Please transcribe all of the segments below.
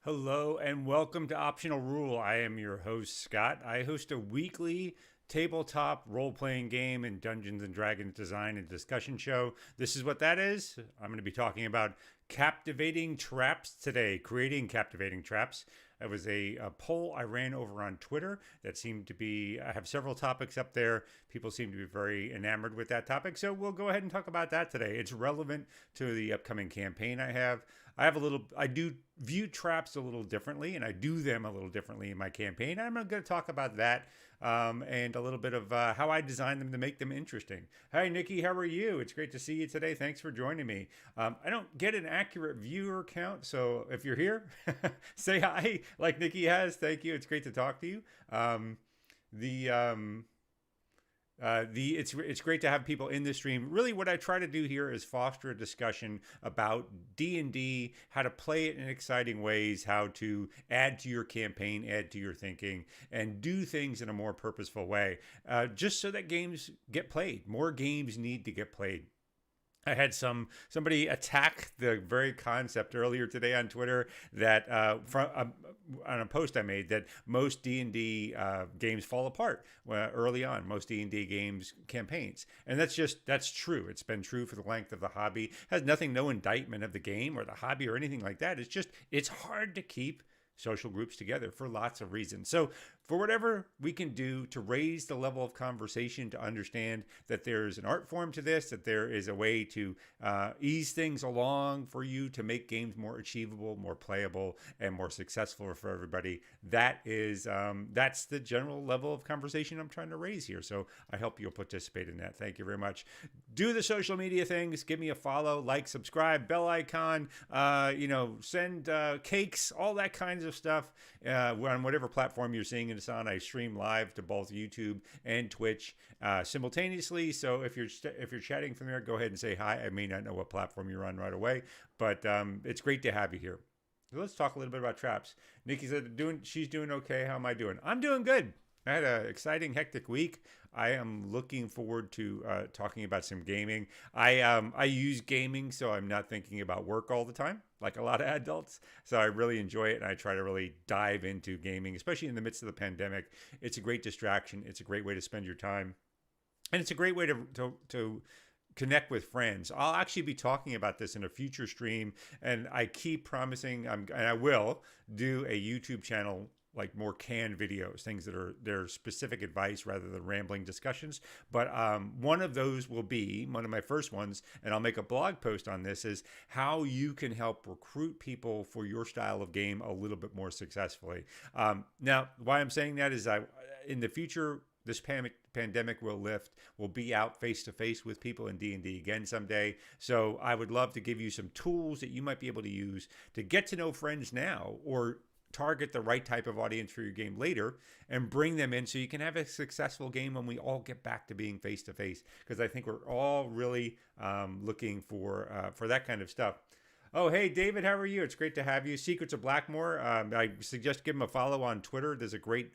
Hello and welcome to Optional Rule. I am your host, Scott. I host a weekly tabletop role playing game and Dungeons and Dragons design and discussion show. This is what that is. I'm going to be talking about captivating traps today, creating captivating traps. It was a poll I ran over on Twitter that seemed to be, I have several topics up there. People seem to be very enamored with that topic. So we'll go ahead and talk about that today. It's relevant to the upcoming campaign I have. I do view traps a little differently, and I do them a little differently in my campaign. I'm going to talk about that and a little bit of how I design them to make them interesting. Hi, Nikki, how are you? It's great to see you today. Thanks for joining me. I don't get an accurate viewer count, so if you're here, say hi like Nikki has. Thank you. It's great to talk to you. The it's great to have people in the stream. Really, what I try to do here is foster a discussion about D&D, how to play it in exciting ways, how to add to your campaign, add to your thinking, and do things in a more purposeful way, just so that games get played. More games need to get played. I had somebody attack the very concept earlier today on Twitter that on a post I made that most D&D games fall apart early on. Most D&D games campaigns, and that's true. It's been true for the length of the hobby. It has nothing, no indictment of the game or the hobby or anything like that. It's hard to keep social groups together for lots of reasons. So for whatever we can do to raise the level of conversation, to understand that there's an art form to this, that there is a way to ease things along for you to make games more achievable, more playable, and more successful for everybody. That's the general level of conversation I'm trying to raise here. So I hope you'll participate in that. Thank you very much. Do the social media things. Give me a follow, like, subscribe, bell icon, send cakes, all that kinds of stuff on whatever platform you're seeing it on. I stream live to both YouTube and Twitch simultaneously. So if you're chatting from there, go ahead and say hi. I may not know what platform you're on right away, but it's great to have you here. So let's talk a little bit about traps. Nikki said she's doing okay. How am I doing? I'm doing good. I had an exciting, hectic week. I am looking forward to talking about some gaming. I use gaming, so I'm not thinking about work all the time, like a lot of adults. So I really enjoy it, and I try to really dive into gaming, especially in the midst of the pandemic. It's a great distraction. It's a great way to spend your time, and it's a great way to connect with friends. I'll actually be talking about this in a future stream, and I keep promising, and I will do a YouTube channel, like more canned videos, things that are their specific advice rather than rambling discussions. But one of those will be one of my first ones, and I'll make a blog post on this, is how you can help recruit people for your style of game a little bit more successfully. Now, why I'm saying that is in the future, this pandemic will lift. We'll be out face to face with people in D&D again someday. So I would love to give you some tools that you might be able to use to get to know friends now, or target the right type of audience for your game later and bring them in so you can have a successful game when we all get back to being face to face, because I think we're all really looking for that kind of stuff. Oh, hey, David, how are you? It's great to have you. Secrets of Blackmore. I suggest give them a follow on Twitter. There's a great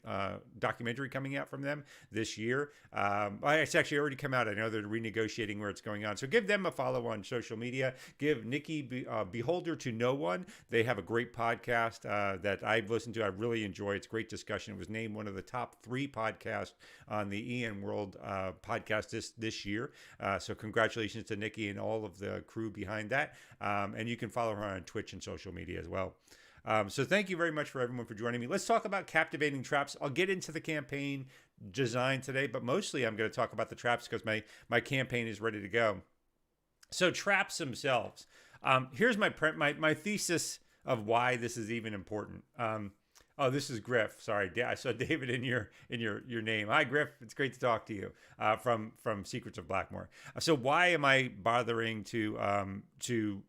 documentary coming out from them this year. It's actually already come out. I know they're renegotiating where it's going on. So give them a follow on social media. Give Nikki Beholder to No One. They have a great podcast that I've listened to. I really enjoy. It's great discussion. It was named one of the top 3 podcasts on the EN World podcast this year. So congratulations to Nikki and all of the crew behind that. And you can follow her on Twitch and social media as well. So thank you very much for everyone for joining me. Let's talk about captivating traps. I'll get into the campaign design today, but mostly I'm going to talk about the traps because my campaign is ready to go. So traps themselves. Here's my thesis of why this is even important. Oh, this is Griff. Sorry, I saw David in your name. Hi, Griff. It's great to talk to you from Secrets of Blackmore. So why am I bothering to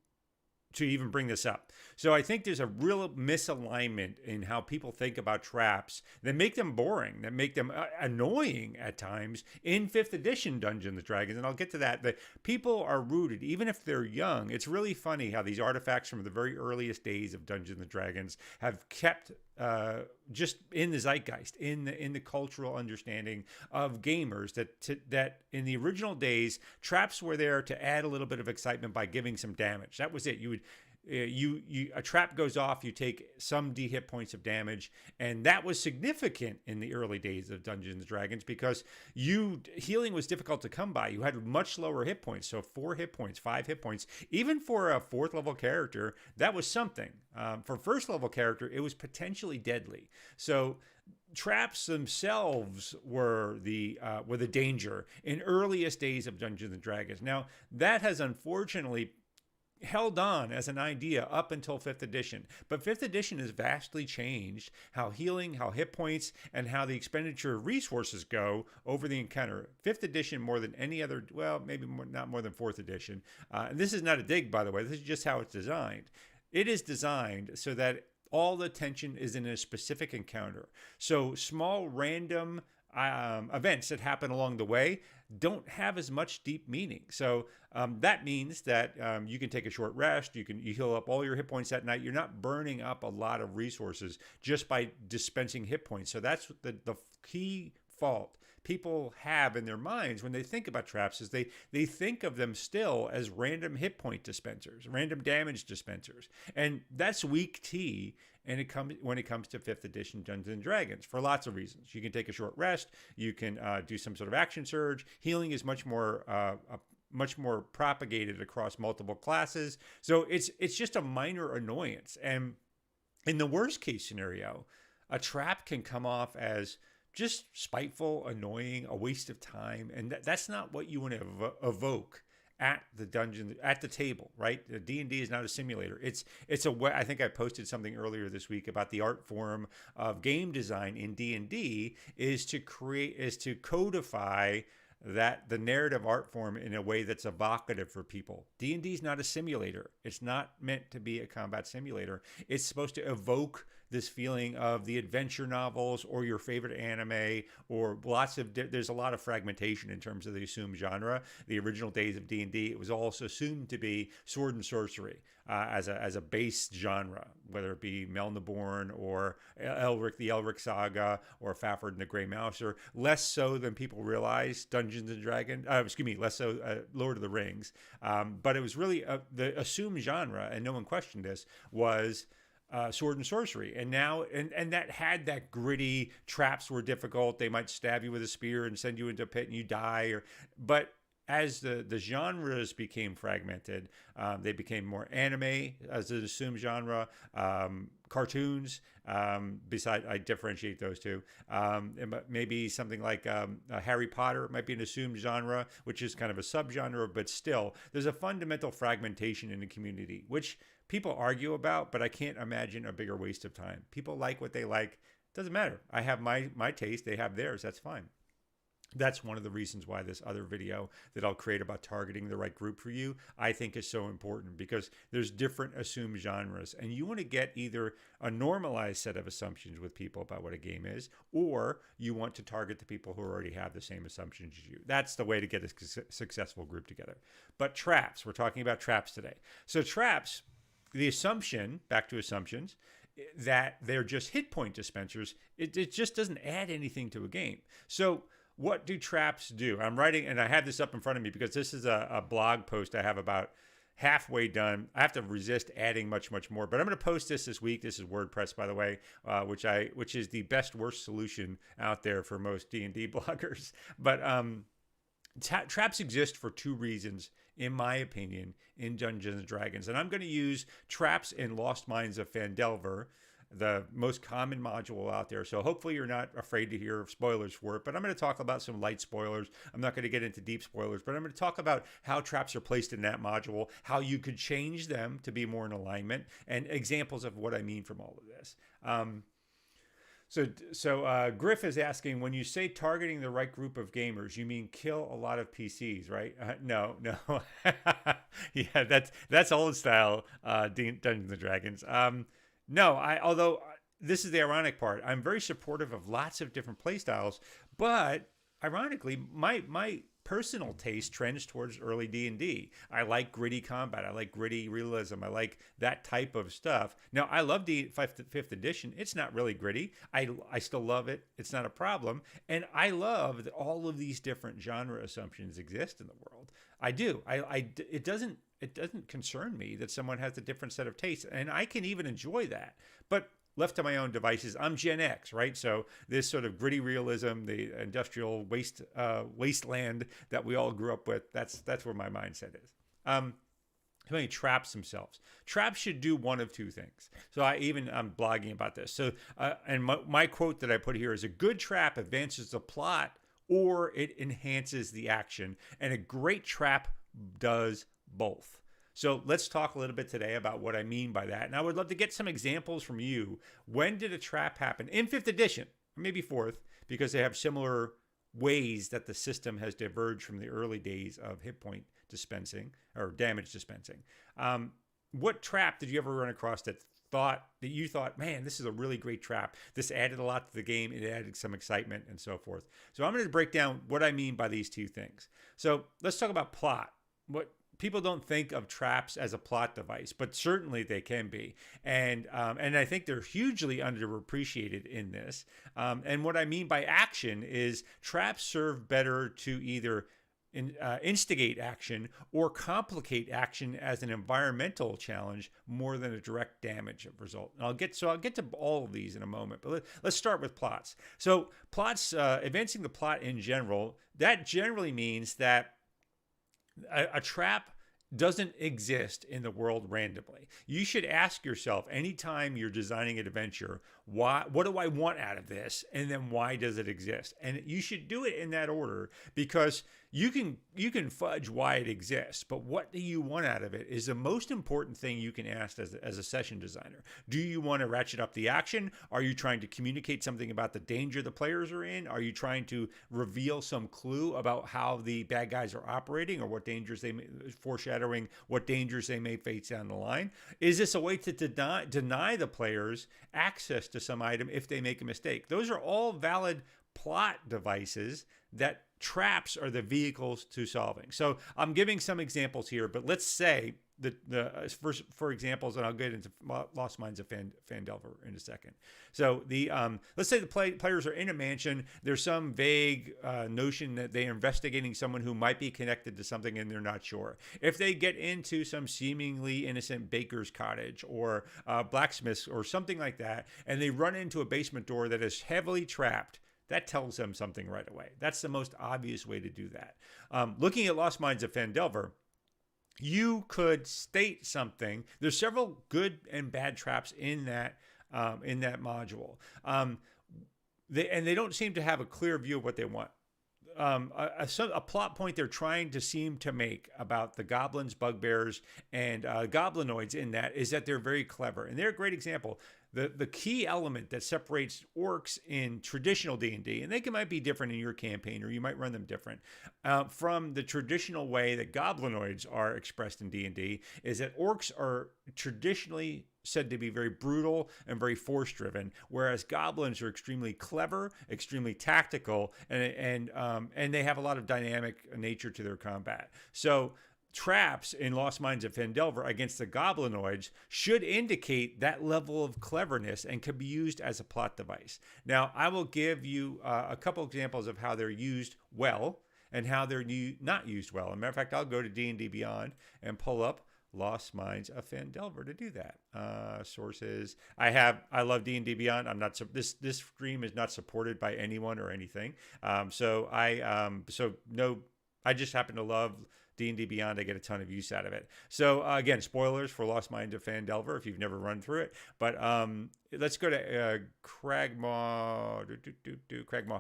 even bring this up? So I think there's a real misalignment in how people think about traps that make them boring, that make them annoying at times in 5th edition Dungeons and Dragons. And I'll get to that. The people are rooted, even if they're young. It's really funny how these artifacts from the very earliest days of Dungeons and Dragons have kept just in the zeitgeist, in the cultural understanding of gamers, that in the original days, traps were there to add a little bit of excitement by giving some damage. That was it. You would a trap goes off, you take some D hit points of damage, and that was significant in the early days of Dungeons and Dragons because healing was difficult to come by. You had much lower hit points, so 4 hit points, 5 hit points, even for a 4th level character, that was something. For 1st level character, it was potentially deadly. So traps themselves were the danger in earliest days of Dungeons and Dragons. Now that has unfortunately held on as an idea up until 5th edition. But 5th edition has vastly changed how healing, how hit points, and how the expenditure of resources go over the encounter. 5th edition more than any other, well, maybe not more than 4th edition. And this is not a dig, by the way. This is just how it's designed. It is designed so that all the tension is in a specific encounter. So small random events that happen along the way don't have as much deep meaning. So that means that you can take a short rest. You heal up all your hit points that night. You're not burning up a lot of resources just by dispensing hit points. So that's the key fault people have in their minds when they think about traps is they think of them still as random hit point dispensers, random damage dispensers. And that's weak tea when it comes to 5th edition Dungeons and Dragons for lots of reasons. You can take a short rest. You can do some sort of action surge. Healing is much more propagated across multiple classes. So it's just a minor annoyance. And in the worst case scenario, a trap can come off as just spiteful, annoying, a waste of time. And that's not what you want to evoke at the dungeon, at the table, right? The D&D is not a simulator. I think I posted something earlier this week about the art form of game design in D&D is to codify that the narrative art form in a way that's evocative for people. D&D is not a simulator. It's not meant to be a combat simulator. It's supposed to evoke this feeling of the adventure novels or your favorite anime or there's a lot of fragmentation in terms of the assumed genre. The original days of D&D, it was also assumed to be sword and sorcery as a base genre, whether it be Melniborn or Elric, the Elric Saga, or Fafhrd and the Grey Mouser. Less so than people realize Dungeons and Dragons, less so Lord of the Rings. But it was really the assumed genre, and no one questioned this, was sword and sorcery. And now, and that had that gritty, traps were difficult. They might stab you with a spear and send you into a pit and you die. But as the genres became fragmented, they became more anime as an assumed genre, cartoons. I differentiate those two. Maybe something like Harry Potter might be an assumed genre, which is kind of a subgenre, but still, there's a fundamental fragmentation in the community, which people argue about, but I can't imagine a bigger waste of time. People like what they like. Doesn't matter. I have my taste. They have theirs. That's fine. That's one of the reasons why this other video that I'll create about targeting the right group for you, I think is so important, because there's different assumed genres, and you want to get either a normalized set of assumptions with people about what a game is, or you want to target the people who already have the same assumptions as you. That's the way to get a successful group together. But traps, we're talking about traps today. So traps, the assumption, back to assumptions, that they're just hit point dispensers, it just doesn't add anything to a game. So what do traps do? I'm writing, and I have this up in front of me because this is a blog post I have about halfway done. I have to resist adding much more, but I'm going to post this week. This is WordPress, by the way, which is the best worst solution out there for most D&D bloggers. But traps exist for two reasons, in my opinion, in Dungeons and Dragons, and I'm going to use traps in Lost Mines of Phandelver, the most common module out there. So hopefully you're not afraid to hear spoilers for it, but I'm going to talk about some light spoilers. I'm not going to get into deep spoilers, but I'm going to talk about how traps are placed in that module, how you could change them to be more in alignment, and examples of what I mean from all of this. So Griff is asking, when you say targeting the right group of gamers, you mean kill a lot of PCs, right? No. Yeah, that's old style Dungeons and Dragons. No, although this is the ironic part, I'm very supportive of lots of different play styles, but ironically, my personal taste trends towards early D&D. I like gritty combat. I like gritty realism. I like that type of stuff. Now, I love 5th edition. It's not really gritty. I still love it. It's not a problem. And I love that all of these different genre assumptions exist in the world. I do. It doesn't it doesn't concern me that someone has a different set of tastes, and I can even enjoy that. But left to my own devices, I'm Gen X, right? So this sort of gritty realism, the industrial wasteland that we all grew up with, that's where my mindset is. Traps themselves. Traps should do one of two things. So I'm blogging about this. So and my quote that I put here is: a good trap advances the plot or it enhances the action, and a great trap does both. So let's talk a little bit today about what I mean by that. And I would love to get some examples from you. When did a trap happen in 5th edition, or maybe 4th, because they have similar ways that the system has diverged from the early days of hit point dispensing or damage dispensing. What trap did you ever run across that you thought, man, this is a really great trap? This added a lot to the game. It added some excitement and so forth. So I'm going to break down what I mean by these two things. So let's talk about plot. What people don't think of traps as a plot device, but certainly they can be. And I think they're hugely underappreciated in this. And what I mean by action is traps serve better to either instigate action or complicate action as an environmental challenge more than a direct damage result. And I'll get to all of these in a moment, but let's start with plots. So plots, advancing the plot in general, that generally means that a trap doesn't exist in the world randomly. You should ask yourself anytime you're designing an adventure, what do I want out of this? And then why does it exist? And you should do it in that order, because you can fudge why it exists, but what do you want out of it is the most important thing you can ask as a session designer. Do you want to ratchet up the action? Are you trying to communicate something about the danger the players are in? Are you trying to reveal some clue about how the bad guys are operating, or what dangers foreshadowing what dangers they may face down the line? Is this a way to deny the players access to some item if they make a mistake? Those are all valid plot devices that traps are the vehicles to solving. So I'm giving some examples here, but let's say for examples, and I'll get into Lost Mines of Phandelver in a second. So let's say the players are in a mansion. There's some vague notion that they are investigating someone who might be connected to something, and they're not sure. If they get into some seemingly innocent baker's cottage or blacksmith's or something like that, and they run into a basement door that is heavily trapped, that tells them something right away. That's the most obvious way to do that. Looking at Lost Mines of Phandelver, you could state something. There's several good and bad traps in that module. They don't seem to have a clear view of what they want. A plot point they're trying to seem to make about the goblins, bugbears, and goblinoids in that is that they're very clever. And they're a great example. The key element that separates orcs in traditional D&D, and might be different in your campaign, or you might run them different, from the traditional way that goblinoids are expressed in D&D, is that orcs are traditionally said to be very brutal and very force-driven, whereas goblins are extremely clever, extremely tactical, and they have a lot of dynamic nature to their combat. So traps in Lost Mines of Phandelver against the goblinoids should indicate that level of cleverness and can be used as a plot device. Now, I will give you a couple examples of how they're used well and how they're not used well. As a matter of fact, I'll go to D&D Beyond and pull up Lost Mines of Phandelver to do that. Sources. I love D&D Beyond. I'm not this stream is not supported by anyone or anything. I just happen to love D&D Beyond. I get a ton of use out of it. So again, spoilers for Lost Mines of Phandelver if you've never run through it. But let's go to Cragmaw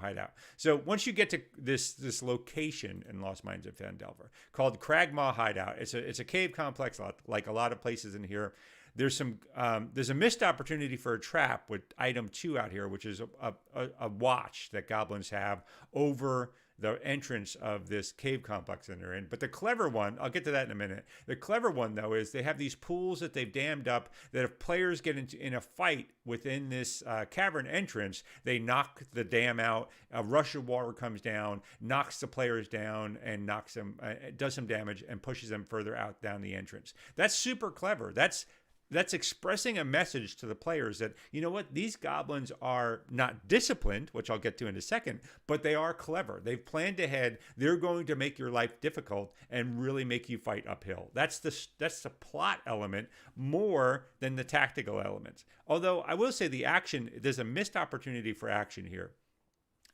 Hideout. So once you get to this location in Lost Mines of Phandelver called Cragmaw Hideout, it's a cave complex like a lot of places in here. There's a missed opportunity for a trap with item 2 out here, which is a watch that goblins have over the entrance of this cave complex that they're in. But the clever one, I'll get to that in a minute. The clever one, though, is they have these pools that they've dammed up that if players get in a fight within this cavern entrance, they knock the dam out, a rush of water comes down, knocks the players down, and does some damage and pushes them further out down the entrance. That's super clever. That's that's expressing a message to the players that, you know what, these goblins are not disciplined, which I'll get to in a second, but they are clever. They've planned ahead. They're going to make your life difficult and really make you fight uphill. That's the plot element more than the tactical elements. Although I will say the action, there's a missed opportunity for action here.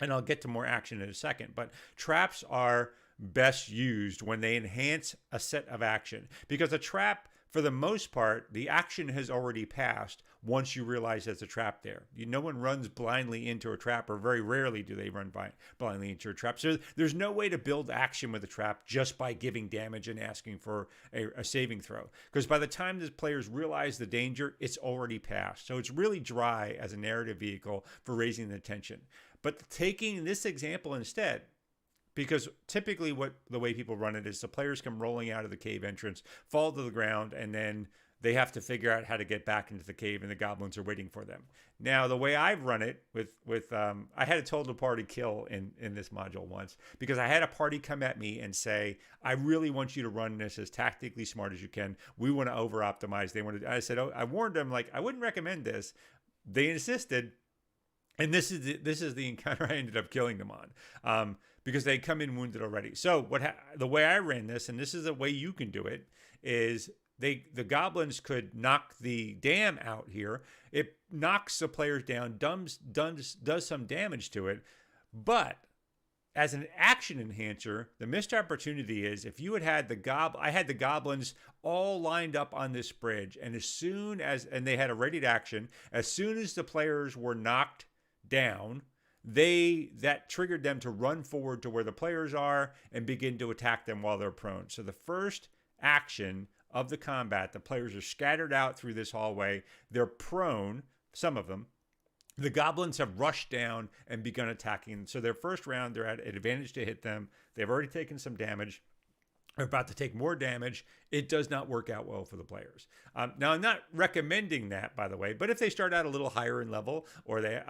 And I'll get to more action in a second, but traps are best used when they enhance a set of action, because a trap, for the most part, the action has already passed once you realize there's a trap there. No one runs blindly into a trap, or very rarely do they run blindly into a trap. So there's no way to build action with a trap just by giving damage and asking for a saving throw. Because by the time the players realize the danger, it's already passed. So it's really dry as a narrative vehicle for raising the tension. But taking this example instead, because typically the way people run it is the players come rolling out of the cave entrance, fall to the ground, and then they have to figure out how to get back into the cave, and the goblins are waiting for them. Now, the way I've run it I had a total party kill in this module once, because I had a party come at me and say, I really want you to run this as tactically smart as you can. We want to over optimize. I said, I warned them, like, I wouldn't recommend this. They insisted. And this is the encounter I ended up killing them on, because they come in wounded already. So the way I ran this, and this is the way you can do it, is the goblins could knock the dam out here. It knocks the players down, does some damage to it, but as an action enhancer, the missed opportunity is if you had I had the goblins all lined up on this bridge, and and they had a ready action, as soon as the players were knocked down, that triggered them to run forward to where the players are and begin to attack them while they're prone. So the first action of the combat, the players are scattered out through this hallway. They're prone, some of them. The goblins have rushed down and begun attacking. So their first round, they're at an advantage to hit them. They've already taken some damage. Are about to take more damage. It does not work out well for the players. Now, I'm not recommending that, by the way, but if they start out a little higher in level, or they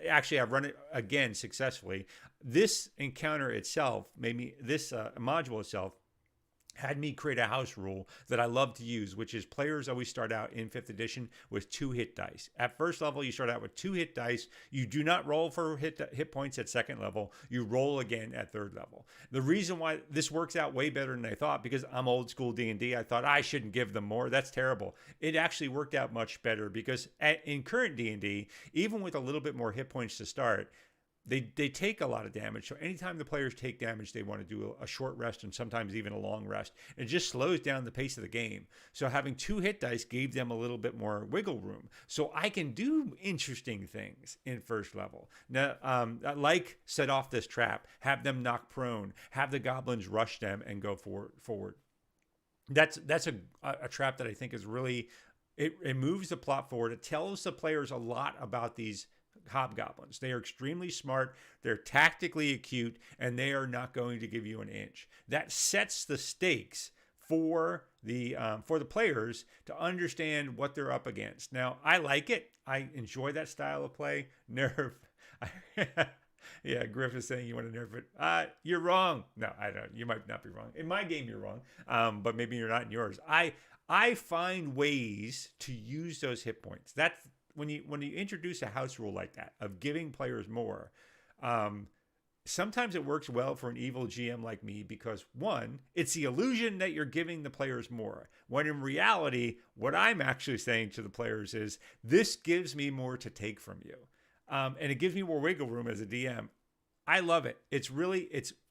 actually, I've run it again successfully. This encounter itself this module itself had me create a house rule that I love to use, which is players always start out in 5th edition with 2 hit dice. At first level, you start out with 2 hit dice. You do not roll for hit points at 2nd level. You roll again at 3rd level. The reason why this works out way better than I thought, because I'm old school D&D, I thought I shouldn't give them more. That's terrible. It actually worked out much better, because in current D&D, even with a little bit more hit points to start, they take a lot of damage. So anytime the players take damage, they want to do a short rest, and sometimes even a long rest. It just slows down the pace of the game. So having 2 hit dice gave them a little bit more wiggle room. So I can do interesting things in first level. Now, like set off this trap, have them knock prone, have the goblins rush them and go forward. That's a trap that I think is really, it moves the plot forward. It tells the players a lot about these hobgoblins. They are extremely smart, they're tactically acute, and they are not going to give you an inch. That sets the stakes for the players to understand what they're up against. Now, I like it. I enjoy that style of play. Nerf. Yeah, Griff is saying you want to nerf it. You're wrong. No, I don't. You might not be wrong. In my game, you're wrong, but maybe you're not in yours. I find ways to use those hit points. That's when you introduce a house rule like that of giving players more, sometimes it works well for an evil GM like me, because one, it's the illusion that you're giving the players more, when in reality, what I'm actually saying to the players is, this gives me more to take from you. And it gives me more wiggle room as a DM. I love it. It's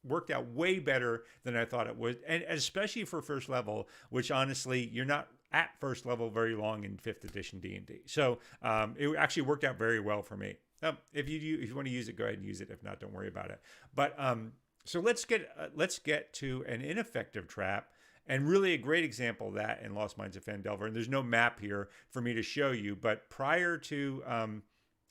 worked out way better than I thought it would. And especially for first level, which honestly, you're not at first level very long in 5th edition D&D. So it actually worked out very well for me. If you want to use it, go ahead and use it. If not, don't worry about it. But so let's get to an ineffective trap, and really a great example of that in Lost Minds of Phandelver. And there's no map here for me to show you, but prior to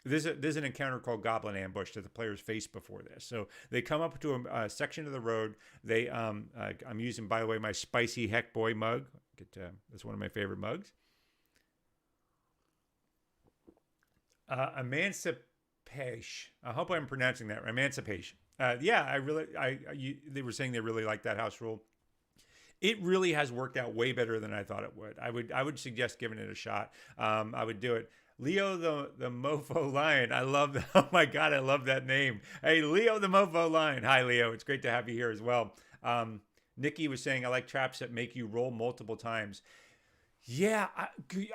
there's an encounter called Goblin Ambush that the players face before this. So they come up to a section of the road. I'm using, by the way, my spicy Heck Boy mug. That's one of my favorite mugs. Emancipation. I hope I'm pronouncing that right. Emancipation. Yeah, they were saying they really like that house rule. It really has worked out way better than I thought it would. I would suggest giving it a shot. I would do it. Leo the Mofo Lion. I love that. Oh my God, I love that name. Hey, Leo the Mofo Lion. Hi, Leo. It's great to have you here as well. Nikki was saying, I like traps that make you roll multiple times. Yeah,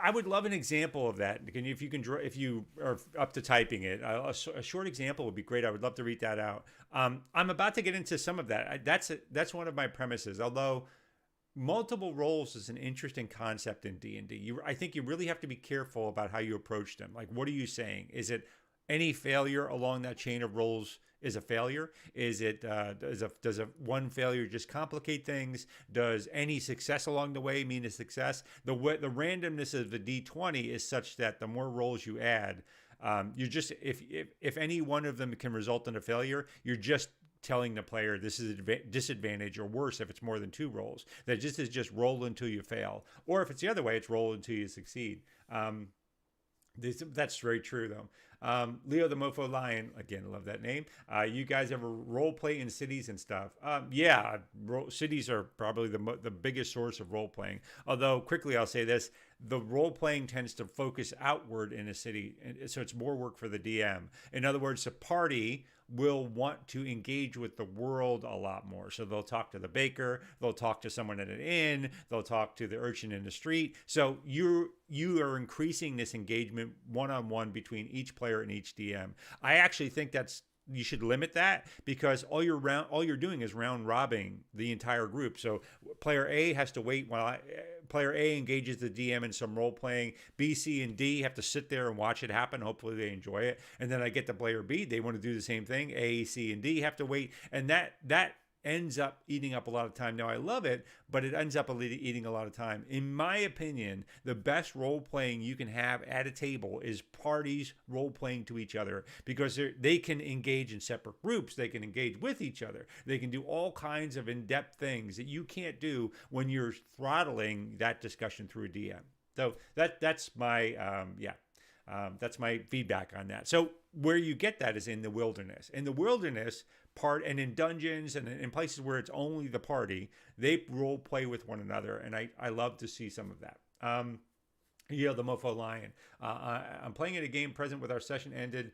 I would love an example of that. If you can draw, if you are up to typing it, a short example would be great. I would love to read that out. I'm about to get into some of that. That's one of my premises. Although multiple roles is an interesting concept in D&D. I think you really have to be careful about how you approach them. Like, what are you saying? Is it any failure along that chain of roles is a failure? Is it does a one failure just complicate things? Does any success along the way mean a success? The randomness of the D20 is such that the more rolls you add, you're just if any one of them can result in a failure, you're just telling the player this is a disadvantage, or worse if it's more than two rolls. That just is just roll until you fail, or if it's the other way, it's roll until you succeed. That's very true, though. Leo the Mofo Lion, again, I love that name. You guys ever role play in cities and stuff? Yeah, cities are probably the biggest source of role playing. Although, quickly, I'll say this. The role playing tends to focus outward in a city, so it's more work for the DM. In other words, a party will want to engage with the world a lot more. So they'll talk to the baker, they'll talk to someone at an inn, they'll talk to the urchin in the street. So you are increasing this engagement one-on-one between each player and each DM. I actually think you should limit that, because all you're doing is round robbing the entire group. So player A has to wait while player A engages the DM in some role playing. B, C, and D have to sit there and watch it happen. Hopefully they enjoy it. And then I get to player B. They want to do the same thing. A, C, and D have to wait. And that ends up eating up a lot of time. Now, I love it, but it ends up eating a lot of time. In my opinion, the best role playing you can have at a table is parties role playing to each other, because they can engage in separate groups. They can engage with each other. They can do all kinds of in-depth things that you can't do when you're throttling that discussion through a DM. So that's my that's my feedback on that. So where you get that is in the wilderness. In the wilderness part, and in dungeons and in places where it's only the party, they role play with one another, and I love to see some of that. The Mofo Lion. I'm playing in a game present with our session ended.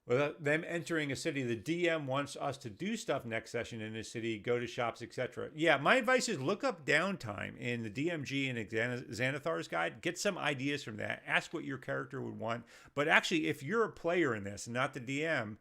Without them entering a city, the DM wants us to do stuff next session in the city, go to shops, etc. Yeah, my advice is look up downtime in the DMG and Xanathar's guide. Get some ideas from that. Ask what your character would want. But actually, if you're a player in this and not the DM,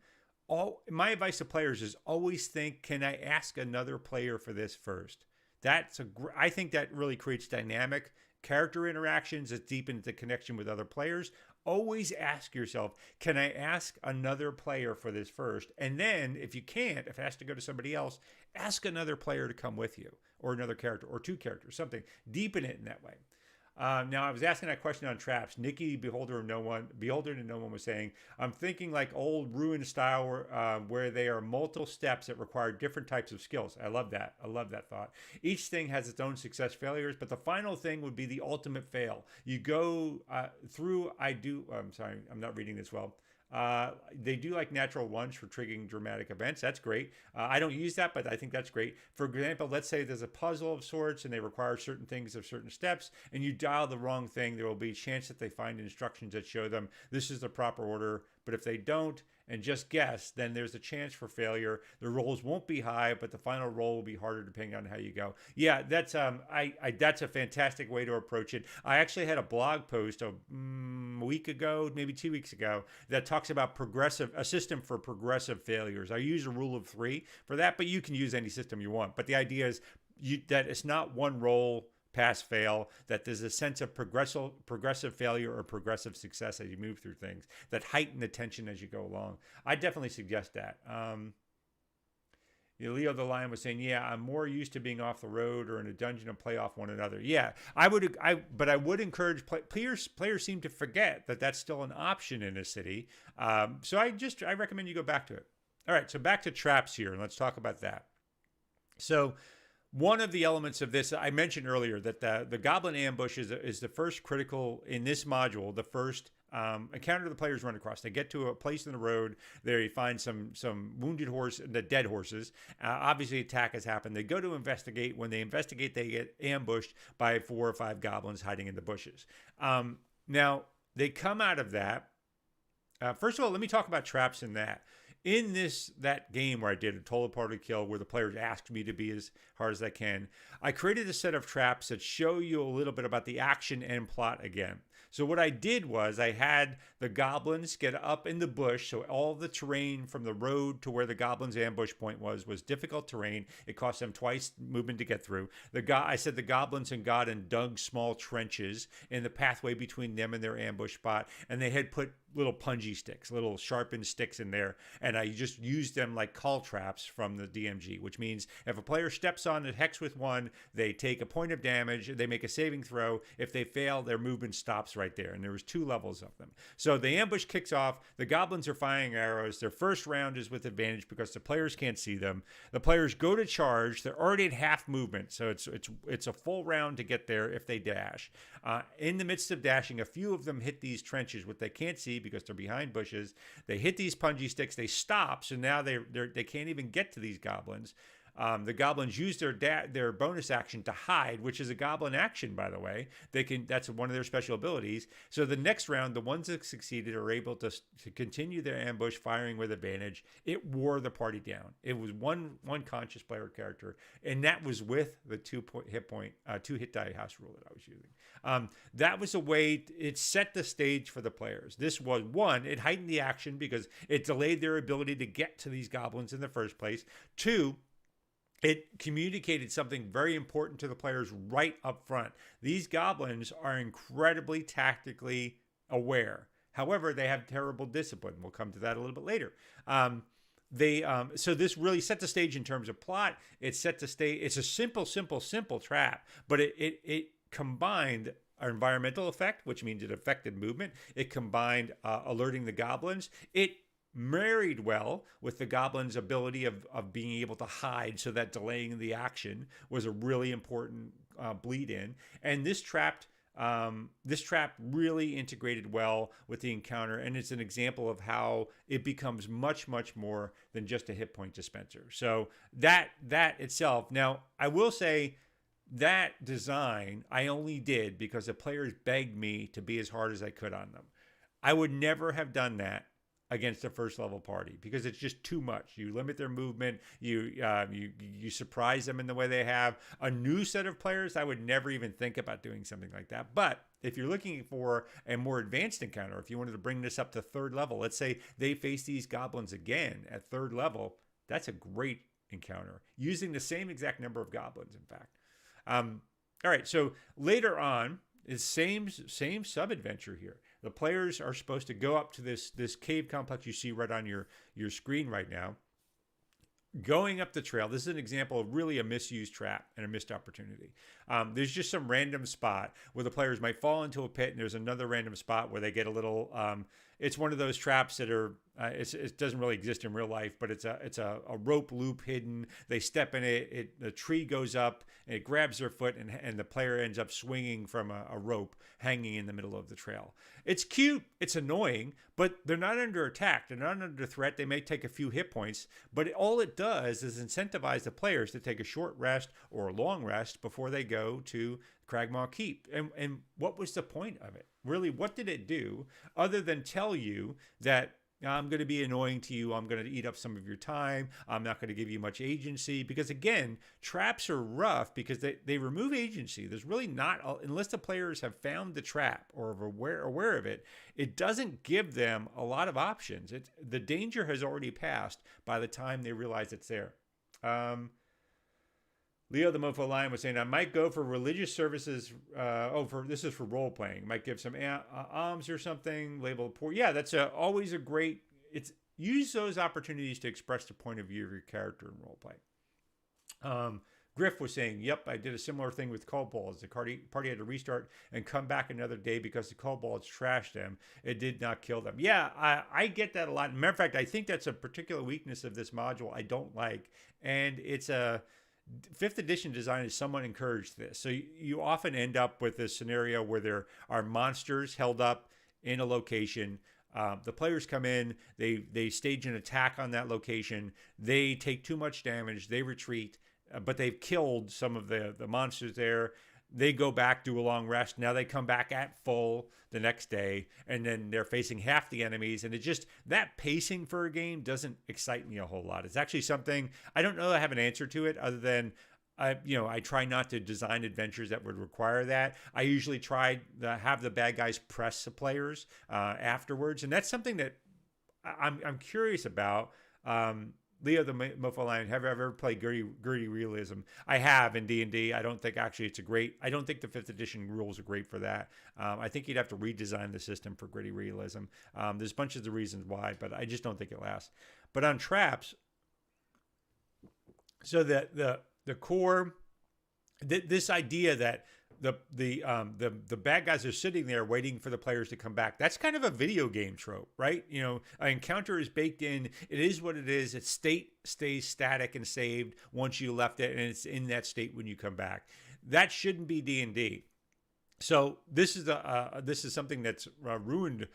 my advice to players is always think, can I ask another player for this first? I think that really creates dynamic character interactions that deepen the connection with other players. Always ask yourself, can I ask another player for this first? And then if you can't, if it has to go to somebody else, ask another player to come with you, or another character, or two characters, something. Deepen it in that way. Now, I was asking that question on traps. Nikki, Beholder to No One was saying, I'm thinking like old ruin style where they are multiple steps that require different types of skills. I love that. I love that thought. Each thing has its own success failures, but the final thing would be the ultimate fail. You go through, I'm sorry, I'm not reading this well. They do like natural ones for triggering dramatic events. That's great. I don't use that, but I think that's great. For example, let's say there's a puzzle of sorts and they require certain things of certain steps, and you dial the wrong thing. There will be a chance that they find instructions that show them this is the proper order. But if they don't and just guess, then there's a chance for failure. The rolls won't be high, but the final roll will be harder depending on how you go. Yeah, that's that's a fantastic way to approach it. I actually had a blog post a week ago, maybe 2 weeks ago, that talks about a system for progressive failures. I use a rule of 3 for that, but you can use any system you want. But the idea is that it's not one roll pass fail, that there's a sense of progressive failure or progressive success as you move through things that heighten the tension as you go along. I definitely suggest that. Leo the Lion was saying, yeah, I'm more used to being off the road or in a dungeon and play off one another. Yeah, but I would encourage players seem to forget that that's still an option in a city. So I recommend you go back to it. All right, so back to traps here, and let's talk about that. So One of the elements of this, I mentioned earlier that the goblin ambush is the first critical in this module, the first encounter the players run across. They get to a place in the road. There you find some wounded horse, the dead horses. Obviously, attack has happened. They go to investigate. When they investigate, they get ambushed by 4 or 5 goblins hiding in the bushes. Now, they come out of that. First of all, let me talk about traps in that. In that game where I did a total party kill where the players asked me to be as hard as I can, I created a set of traps that show you a little bit about the action and plot again. So what I did was I had the goblins get up in the bush, so all the terrain from the road to where the goblins' ambush point was difficult terrain. It cost them twice movement to get through. I said the goblins and got and dug small trenches in the pathway between them and their ambush spot, and they had put little punji sticks, little sharpened sticks in there, and I just used them like call traps from the DMG, which means if a player steps on a hex with one, they take a point of damage, they make a saving throw. If they fail, their movement stops right there, and there was 2 levels of them. So the ambush kicks off, the goblins are firing arrows, their first round is with advantage because the players can't see them. The players go to charge, they're already at half movement, so it's a full round to get there if they dash. In the midst of dashing, a few of them hit these trenches, what they can't see because they're behind bushes. They hit these punji sticks, they stop, so now they can't even get to these goblins. The goblins use their bonus action to hide, which is a goblin action, by the way. That's one of their special abilities. So the next round, the ones that succeeded are able to continue their ambush, firing with advantage. It wore the party down. It was one conscious player character, and that was with the 2 hit die house rule that I was using. That was a way. It set the stage for the players. This was one. It heightened the action because it delayed their ability to get to these goblins in the first place. 2. It communicated something very important to the players right up front. These goblins are incredibly tactically aware. However, they have terrible discipline. We'll come to that a little bit later. So this really set the stage in terms of plot. It set the stage. It's a simple trap, but it combined an environmental effect, which means it affected movement. It combined alerting the goblins. It married well with the goblins' ability of being able to hide, so that delaying the action was a really important bleed in. And this trap really integrated well with the encounter, and it's an example of how it becomes much more than just a hit point dispenser. So that itself. Now, I will say that design I only did because the players begged me to be as hard as I could on them. I would never have done that against a first level party because it's just too much. You limit their movement. You surprise them in the way they have. A new set of players, I would never even think about doing something like that. But if you're looking for a more advanced encounter, if you wanted to bring this up to 3rd level, let's say they face these goblins again at 3rd level, that's a great encounter using the same exact number of goblins, in fact. All right, so later on, it's same sub-adventure here. The players are supposed to go up to this cave complex you see right on your screen right now. Going up the trail, this is an example of really a misused trap and a missed opportunity. There's just some random spot where the players might fall into a pit, and there's another random spot where they get a little. It's one of those traps that are. It doesn't really exist in real life, but it's a rope loop hidden. They step in it. The tree goes up, and it grabs their foot, and the player ends up swinging from a rope hanging in the middle of the trail. It's cute. It's annoying, but they're not under attack. They're not under threat. They may take a few hit points, but all it does is incentivize the players to take a short rest or a long rest before they go to Cragmaw Keep. And what was the point of it? Really, what did it do other than tell you that I'm going to be annoying to you, I'm going to eat up some of your time, I'm not going to give you much agency? Because again, traps are rough because they remove agency. There's really not, unless the players have found the trap or are aware of it, it doesn't give them a lot of options. The danger has already passed by the time they realize it's there. Leo the Mofo Lion was saying, I might go for religious services. This is for role playing. Might give some alms or something. Labeled poor. Yeah, that's always a great. Use those opportunities to express the point of view of your character in role play. Griff was saying, yep, I did a similar thing with kobolds. The party had to restart and come back another day because the kobolds trashed them. It did not kill them. Yeah, I get that a lot. Matter of fact, I think that's a particular weakness of this module I don't like, and it's a. Fifth edition designers somewhat encouraged this. So you often end up with a scenario where there are monsters held up in a location. The players come in, they stage an attack on that location. They take too much damage, they retreat, but they've killed some of the monsters there. They go back, do a long rest. Now they come back at full the next day, and then they're facing half the enemies. And it just, that pacing for a game doesn't excite me a whole lot. It's actually something, I don't know I have an answer to it other than I try not to design adventures that would require that. I usually try to have the bad guys press the players afterwards, and that's something that I'm curious about. Leo the Mofo Lion, have you ever played gritty realism? I have in D&D. I don't think actually it's a great. I don't think the 5th edition rules are great for that. I think you'd have to redesign the system for gritty realism. There's bunches of reasons why, but I just don't think it lasts. But on traps, so that the core, this idea that the bad guys are sitting there waiting for the players to come back. That's kind of a video game trope, right? You know, an encounter is baked in. It is what it is. Its state stays static and saved once you left it, and it's in that state when you come back. That shouldn't be D&D. So this is something that's ruined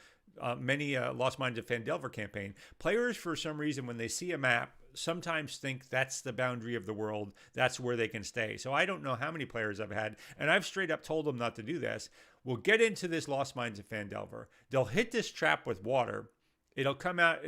many Lost Mines of Phandelver campaign. Players, for some reason, when they see a map, sometimes think that's the boundary of the world. That's where they can stay. So I don't know how many players I've had, and I've straight up told them not to do this. We'll get into this Lost Mines of Phandelver. They'll hit this trap with water. It'll come out.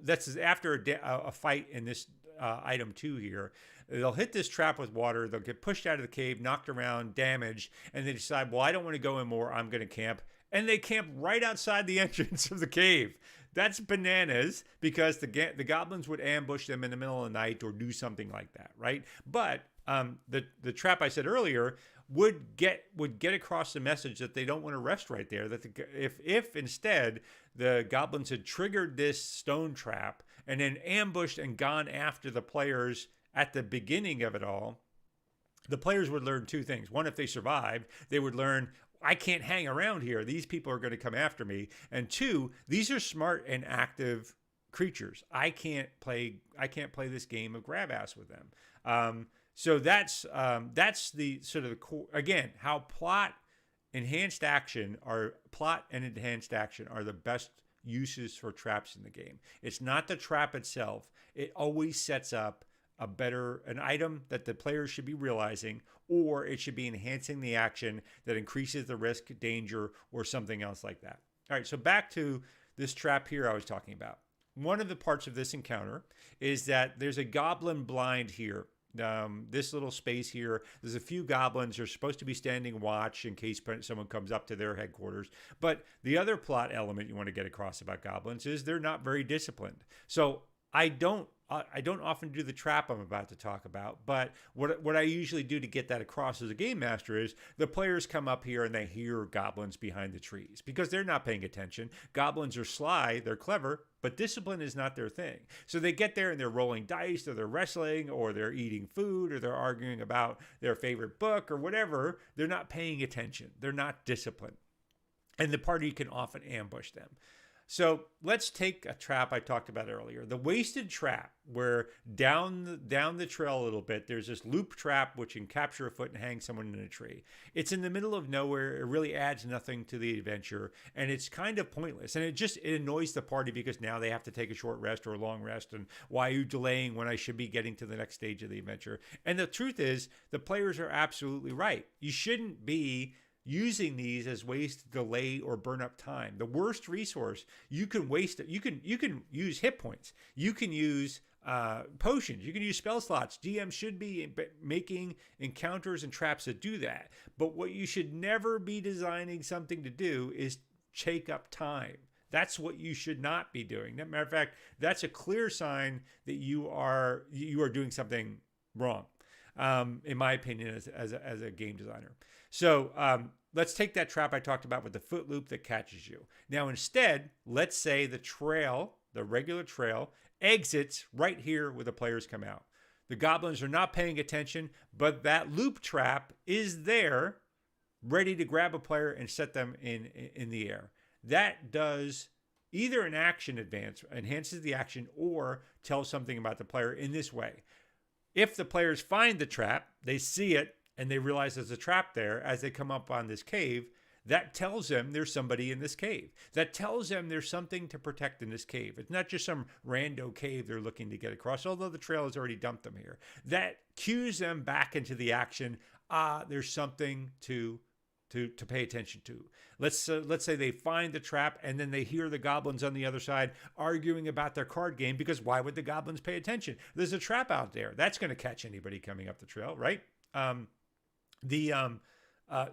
That's after a fight in this item 2 here. They'll hit this trap with water. They'll get pushed out of the cave, knocked around, damaged, and they decide, well, I don't want to go in more. I'm going to camp. And they camp right outside the entrance of the cave. That's bananas, because the goblins would ambush them in the middle of the night or do something like that, right? But the trap I said earlier would get across the message that they don't want to rest right there. That if instead the goblins had triggered this stone trap and then ambushed and gone after the players at the beginning of it all, the players would learn 2 things. One, if they survived, they would learn, I can't hang around here. These people are going to come after me. And 2, these are smart and active creatures. I can't play this game of grab ass with them. So that's the sort of the core, again, how plot and enhanced action are the best uses for traps in the game. It's not the trap itself. It always sets up an item that the players should be realizing, or it should be enhancing the action that increases the risk, danger, or something else like that. All right, so back to this trap here I was talking about. One of the parts of this encounter is that there's a goblin blind here. This little space here, there's a few goblins. They're supposed to be standing watch in case someone comes up to their headquarters. But the other plot element you want to get across about goblins is they're not very disciplined. So I don't often do the trap I'm about to talk about, but what I usually do to get that across as a game master is the players come up here and they hear goblins behind the trees because they're not paying attention. Goblins are sly, they're clever, but discipline is not their thing. So they get there and they're rolling dice, or they're wrestling, or they're eating food, or they're arguing about their favorite book or whatever. They're not paying attention. They're not disciplined. And the party can often ambush them. So let's take a trap I talked about earlier, the wasted trap, where down the trail a little bit, there's this loop trap which can capture a foot and hang someone in a tree. It's in the middle of nowhere. It really adds nothing to the adventure, and it's kind of pointless. And it annoys the party because now they have to take a short rest or a long rest. And why are you delaying when I should be getting to the next stage of the adventure? And the truth is, the players are absolutely right. You shouldn't be using these as ways to delay or burn up time. The worst resource you can waste. You can use hit points. You can use potions. You can use spell slots. DM should be making encounters and traps that do that. But what you should never be designing something to do is take up time. That's what you should not be doing. As a matter of fact, that's a clear sign that you are doing something wrong, in my opinion, as a game designer. So let's take that trap I talked about with the foot loop that catches you. Now, instead, let's say the trail, the regular trail, exits right here where the players come out. The goblins are not paying attention, but that loop trap is there, ready to grab a player and set them in the air. That does either an action enhances the action, or tells something about the player in this way. If the players find the trap, they see it, and they realize there's a trap there as they come up on this cave, that tells them there's somebody in this cave. That tells them there's something to protect in this cave. It's not just some rando cave they're looking to get across, although the trail has already dumped them here. That cues them back into the action. There's something to pay attention to. Let's say they find the trap and then they hear the goblins on the other side arguing about their card game, because why would the goblins pay attention? There's a trap out there. That's going to catch anybody coming up the trail, right?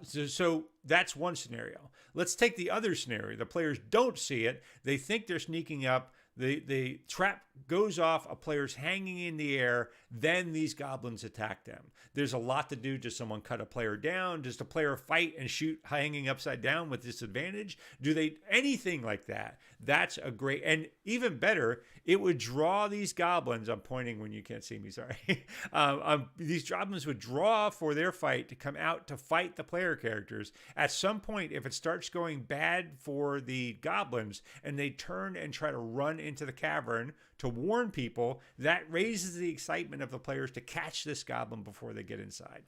So that's one scenario. Let's take the other scenario. The players don't see it. They think they're sneaking up. The trap goes off. A player's hanging in the air. Then these goblins attack them. There's a lot to do. Does someone cut a player down? Does the player fight and shoot hanging upside down with disadvantage? Do they anything like that? That's a great, and even better, it would draw these goblins. I'm pointing when you can't see me. Sorry. These goblins would draw for their fight to come out to fight the player characters. At some point, if it starts going bad for the goblins and they turn and try to run into the cavern to warn people, that raises the excitement of the players to catch this goblin before they get inside.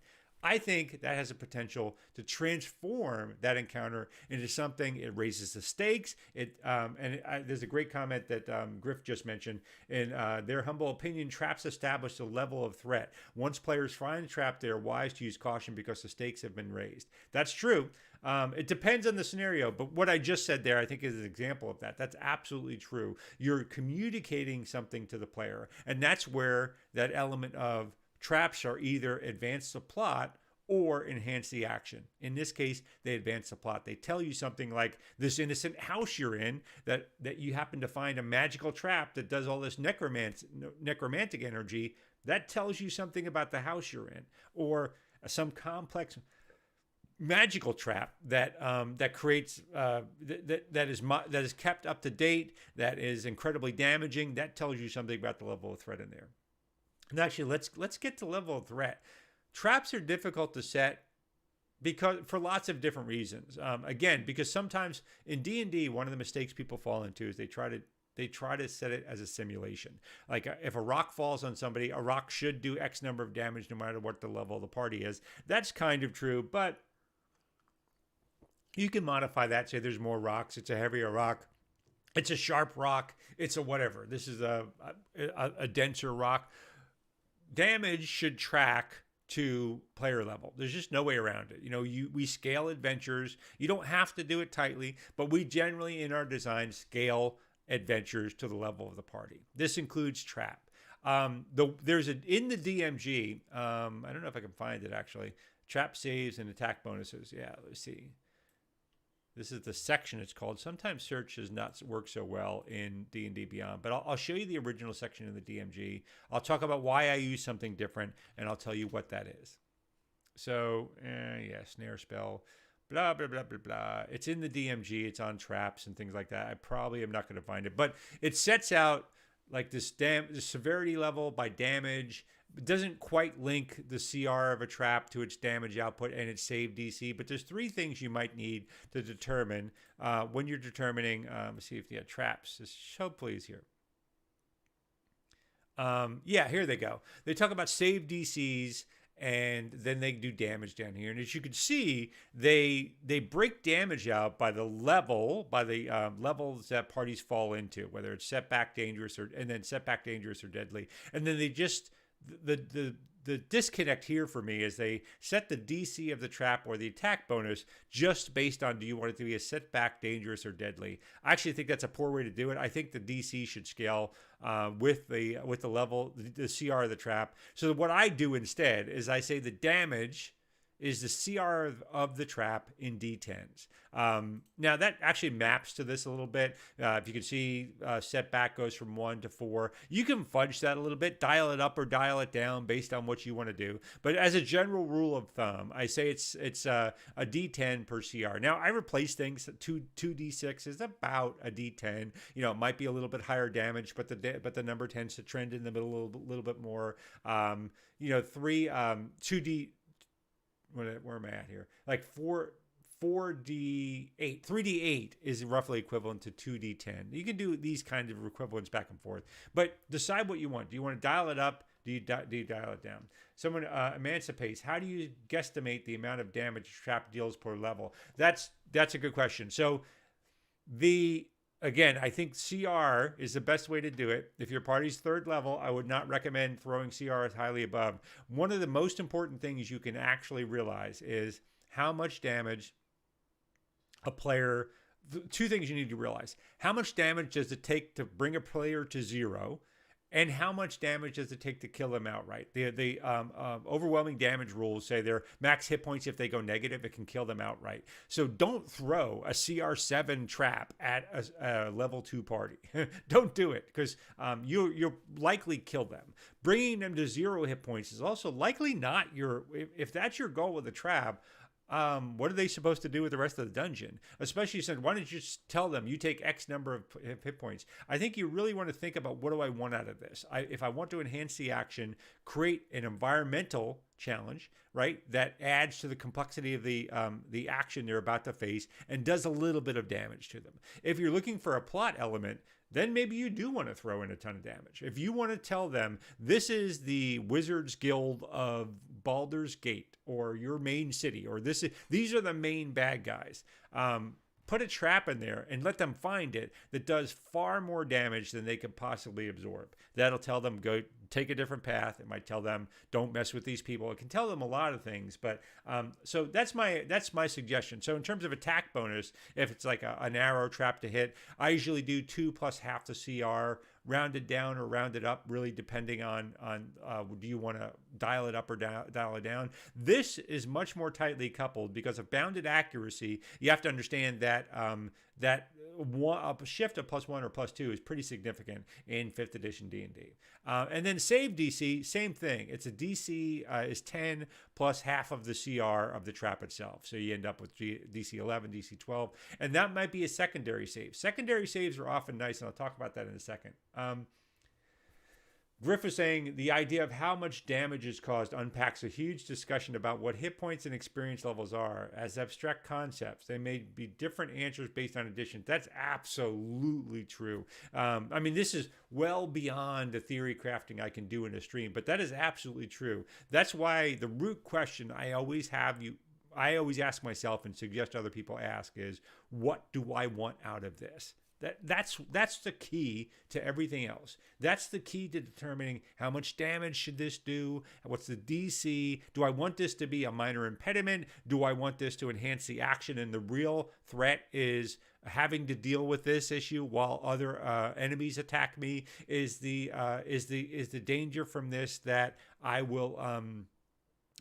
I think that has a potential to transform that encounter into something. It raises the stakes. There's a great comment that Griff just mentioned. In their humble opinion, traps establish a level of threat. Once players find a trap, they are wise to use caution because the stakes have been raised. That's true. It depends on the scenario, but what I just said there, I think, is an example of that. That's absolutely true. You're communicating something to the player, and that's where that element of traps are either advance the plot or enhance the action. In this case, they advance the plot. They tell you something like this innocent house you're in, that you happen to find a magical trap that does all this necromantic energy. That tells you something about the house you're in, or some complex magical trap that creates that is kept up to date, that is incredibly damaging. That tells you something about the level of threat in there. And actually, let's get to level of threat. Traps are difficult to set because for lots of different reasons. Again, because sometimes in D&D, one of the mistakes people fall into is they try to set it as a simulation. Like if a rock falls on somebody, a rock should do X number of damage no matter what the level of the party is. That's kind of true, but you can modify that. Say there's more rocks. It's a heavier rock. It's a sharp rock. It's a whatever. This is a denser rock. Damage should track to player level. There's just no way around it. We scale adventures. You don't have to do it tightly, but we generally in our design scale adventures to the level of the party. This includes trap. There's in the DMG. I don't know if I can find it actually. Trap saves and attack bonuses. Yeah, let's see. This is the section it's called. Sometimes search does not work so well in D&D Beyond, but I'll show you the original section in the DMG. I'll talk about why I use something different, and I'll tell you what that is. So, snare spell, blah, blah, blah, blah, blah. It's in the DMG. It's on traps and things like that. I probably am not going to find it, but it sets out like this severity level by damage. It doesn't quite link the CR of a trap to its damage output and its save DC, but there's 3 things you might need to determine when you're determining. Let's see if they have traps. This hopefully is here. Here they go. They talk about save DCs, and then they do damage down here. And as you can see, they break damage out by the level, levels that parties fall into, whether it's setback, dangerous, or deadly. And then they just the disconnect here for me is they set the DC of the trap or the attack bonus just based on, do you want it to be a setback, dangerous, or deadly? I actually think that's a poor way to do it. I think the DC should scale with the level, the CR of the trap. So what I do instead is I say the damage is the CR of the trap in D10s. Now that actually maps to this a little bit. If you can see, setback goes from 1 to 4. You can fudge that a little bit, dial it up or dial it down based on what you want to do. But as a general rule of thumb, I say it's a D10 per CR. Now I replace things. 2 D6 is about a D10. It might be a little bit higher damage, but the number tends to trend in the middle a little bit more. 2D. Where am I at here? Like 4D8. 3D8 is roughly equivalent to 2D10. You can do these kinds of equivalents back and forth, but decide what you want. Do you want to dial it up, Do you dial it down? Someone emancipates. How do you guesstimate the amount of damage a trap deals per level? That's a good question. So the again, I think CR is the best way to do it. If your party's third level, I would not recommend throwing CR as highly above. One of the most important things you can actually realize is how much damage a player. Two things you need to realize: how much damage does it take to bring a player to 0? And how much damage does it take to kill them outright? The overwhelming damage rules say their max hit points, if they go negative, it can kill them outright. So don't throw a CR7 trap at a level 2 party. Don't do it, because you'll likely kill them. Bringing them to 0 hit points is also likely not your, if that's your goal with a trap. What are they supposed to do with the rest of the dungeon? Especially since, why don't you just tell them you take X number of hit points? I think you really want to think about, what do I want out of this? If I want to enhance the action, create an environmental challenge, right, that adds to the complexity of the action they're about to face and does a little bit of damage to them. If you're looking for a plot element, then maybe you do want to throw in a ton of damage. If you want to tell them this is the Wizards Guild of Baldur's Gate, or your main city, or these are the main bad guys, put a trap in there and let them find it that does far more damage than they could possibly absorb. That'll tell them, go take a different path. It might tell them, don't mess with these people. It can tell them a lot of things. But so that's my suggestion. So in terms of attack bonus, if it's like an arrow trap to hit, I usually do 2 plus half the CR, rounded down or rounded up, really depending on do you want to dial it up or dial it down. This is much more tightly coupled, because of bounded accuracy. You have to understand that a shift of +1 or +2 is pretty significant in 5th edition D&D. And then save DC, same thing. It's a DC is 10 plus half of the CR of the trap itself. So you end up with DC 11, DC 12, and that might be a secondary save. Secondary saves are often nice, and I'll talk about that in a second. Griff was saying the idea of how much damage is caused unpacks a huge discussion about what hit points and experience levels are as abstract concepts. They may be different answers based on addition. That's absolutely true. I mean, this is well beyond the theory crafting I can do in a stream, but that is absolutely true. That's why the root question I always ask myself and suggest other people ask is, what do I want out of this? That's the key to everything else. That's the key to determining how much damage should this do? What's the DC? Do I want this to be a minor impediment? Do I want this to enhance the action? And the real threat is having to deal with this issue while other enemies attack me. Is the danger from this that I will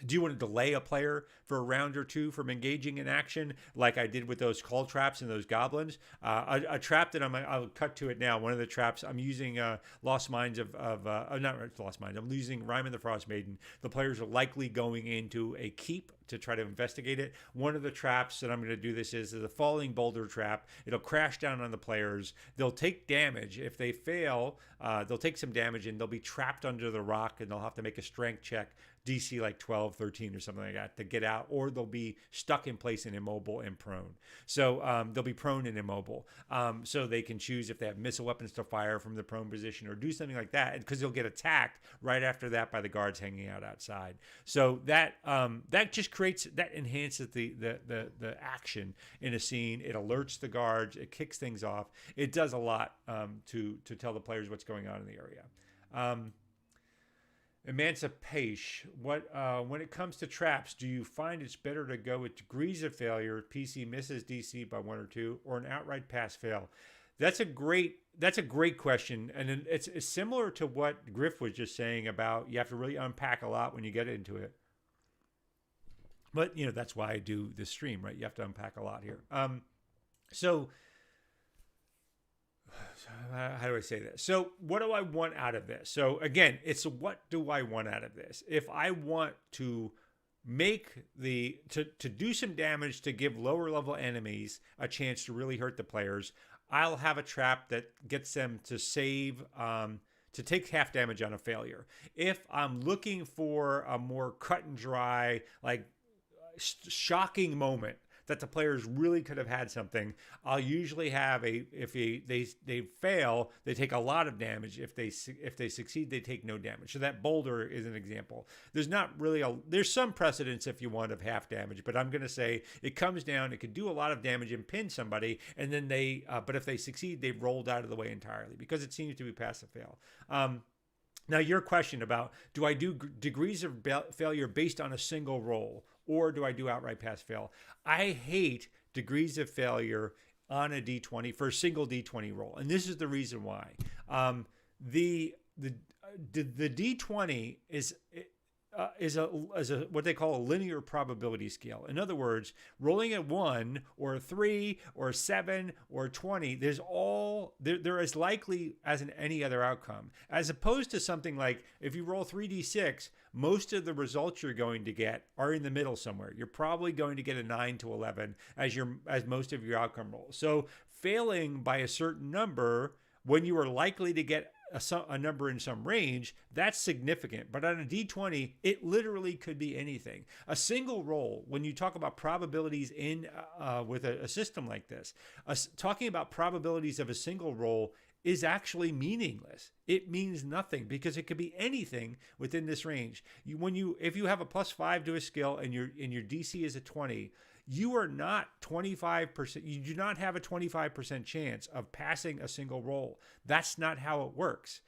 do you want to delay a player for a round or two from engaging in action, like I did with those call traps and those goblins? A trap that I'll cut to it now. One of the traps I'm using Lost Minds not Lost Minds. I'm using Rime and the Frost Maiden. The players are likely going into a keep to try to investigate it. One of the traps that I'm going to do this is a falling boulder trap. It'll crash down on the players. They'll take damage. If they fail, they'll take some damage and they'll be trapped under the rock, and they'll have to make a strength check, DC like 12, 13 or something like that, to get out, or they'll be stuck in place and immobile and prone. So they'll be prone and immobile. So they can choose if they have missile weapons to fire from the prone position or do something like that, because they'll get attacked right after that by the guards hanging out outside. So that just enhances the action in a scene. It alerts the guards. It kicks things off. It does a lot to tell the players what's going on in the area. Emancipation. When it comes to traps, do you find it's better to go with degrees of failure, PC misses DC by 1 or 2, or an outright pass fail? That's a great question, and it's similar to what Griff was just saying about you have to really unpack a lot when you get into it. But that's why I do this stream, right? You have to unpack a lot here. So how do I say this? So what do I want out of this? So again, it's what do I want out of this? If I want to make to do some damage to give lower level enemies a chance to really hurt the players, I'll have a trap that gets them to save, to take half damage on a failure. If I'm looking for a more cut and dry, like shocking moment that the players really could have had something, I'll usually have if they fail, they take a lot of damage. If they succeed, they take no damage. So that boulder is an example. There's some precedence if you want of half damage, but I'm going to say it comes down. It could do a lot of damage and pin somebody, and then but if they succeed, they've rolled out of the way entirely because it seems to be pass or fail. Now, your question about do I do degrees of failure based on a single roll, or do I do outright pass fail? I hate degrees of failure on a D20 for a single D20 roll, and this is the reason why. The D20 is a what they call a linear probability scale. In other words, rolling a 1 or a 3 or a 7 or a 20, they're as likely as in any other outcome, as opposed to something like if you roll 3d6, most of the results you're going to get are in the middle somewhere. You're probably going to get a 9 to 11 as most of your outcome rolls. So failing by a certain number when you are likely to get a number in some range, that's significant. But on a D20, it literally could be anything. A single roll, when you talk about probabilities with a system like this, talking about probabilities of a single roll is actually meaningless. It means nothing because it could be anything within this range. If you have a +5 to a skill and your DC is a 20, you are not 25%. You do not have a 25% chance of passing a single roll. That's not how it works.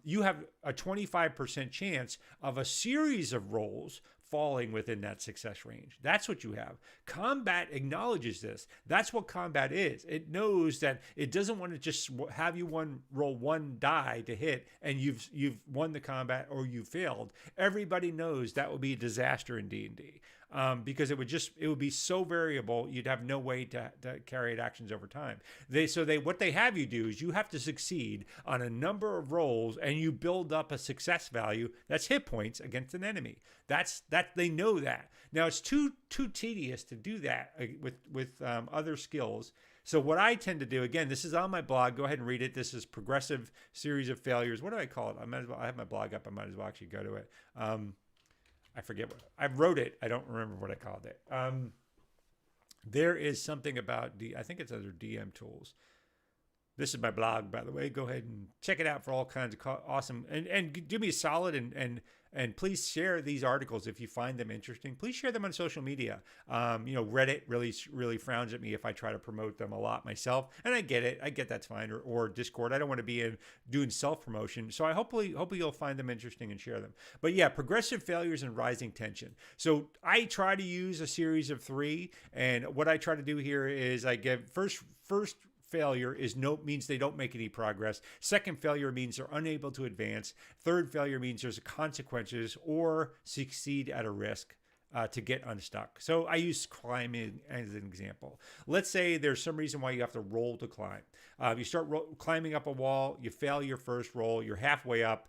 You have a 25% chance of a series of rolls falling within that success range. That's what you have. Combat acknowledges this. That's what combat is. It knows that it doesn't want to just have you roll one die to hit and you've won the combat or you failed. Everybody knows that will be a disaster in D&D. Because it would be so variable, you'd have no way to carry out actions over time. What they have you do is you have to succeed on a number of rolls, and you build up a success value that's hit points against an enemy. They know that. Now it's too tedious to do that with other skills. So what I tend to do, again, this is on my blog. Go ahead and read it. This is Progressive Series of Failures. What do I call it? I have my blog up. I might as well actually go to it. I forget what I wrote it. I don't remember what I called it. There is something about I think it's other DM tools. This is my blog, by the way. Go ahead and check it out for all kinds of awesome and do me a solid and please share these articles if you find them interesting. Please share them on social media. Reddit really frowns at me if I try to promote them a lot myself, and I get it. I get that's fine. Or Discord. I don't want to be doing self-promotion. So hopefully you'll find them interesting and share them. But yeah, progressive failures and rising tension. So I try to use a series of 3, and what I try to do here is I give first failure means they don't make any progress. Second failure means they're unable to advance. Third failure means there's consequences or succeed at a risk to get unstuck. So I use climbing as an example. Let's say there's some reason why you have to roll to climb. You start climbing up a wall, you fail your first roll, you're halfway up,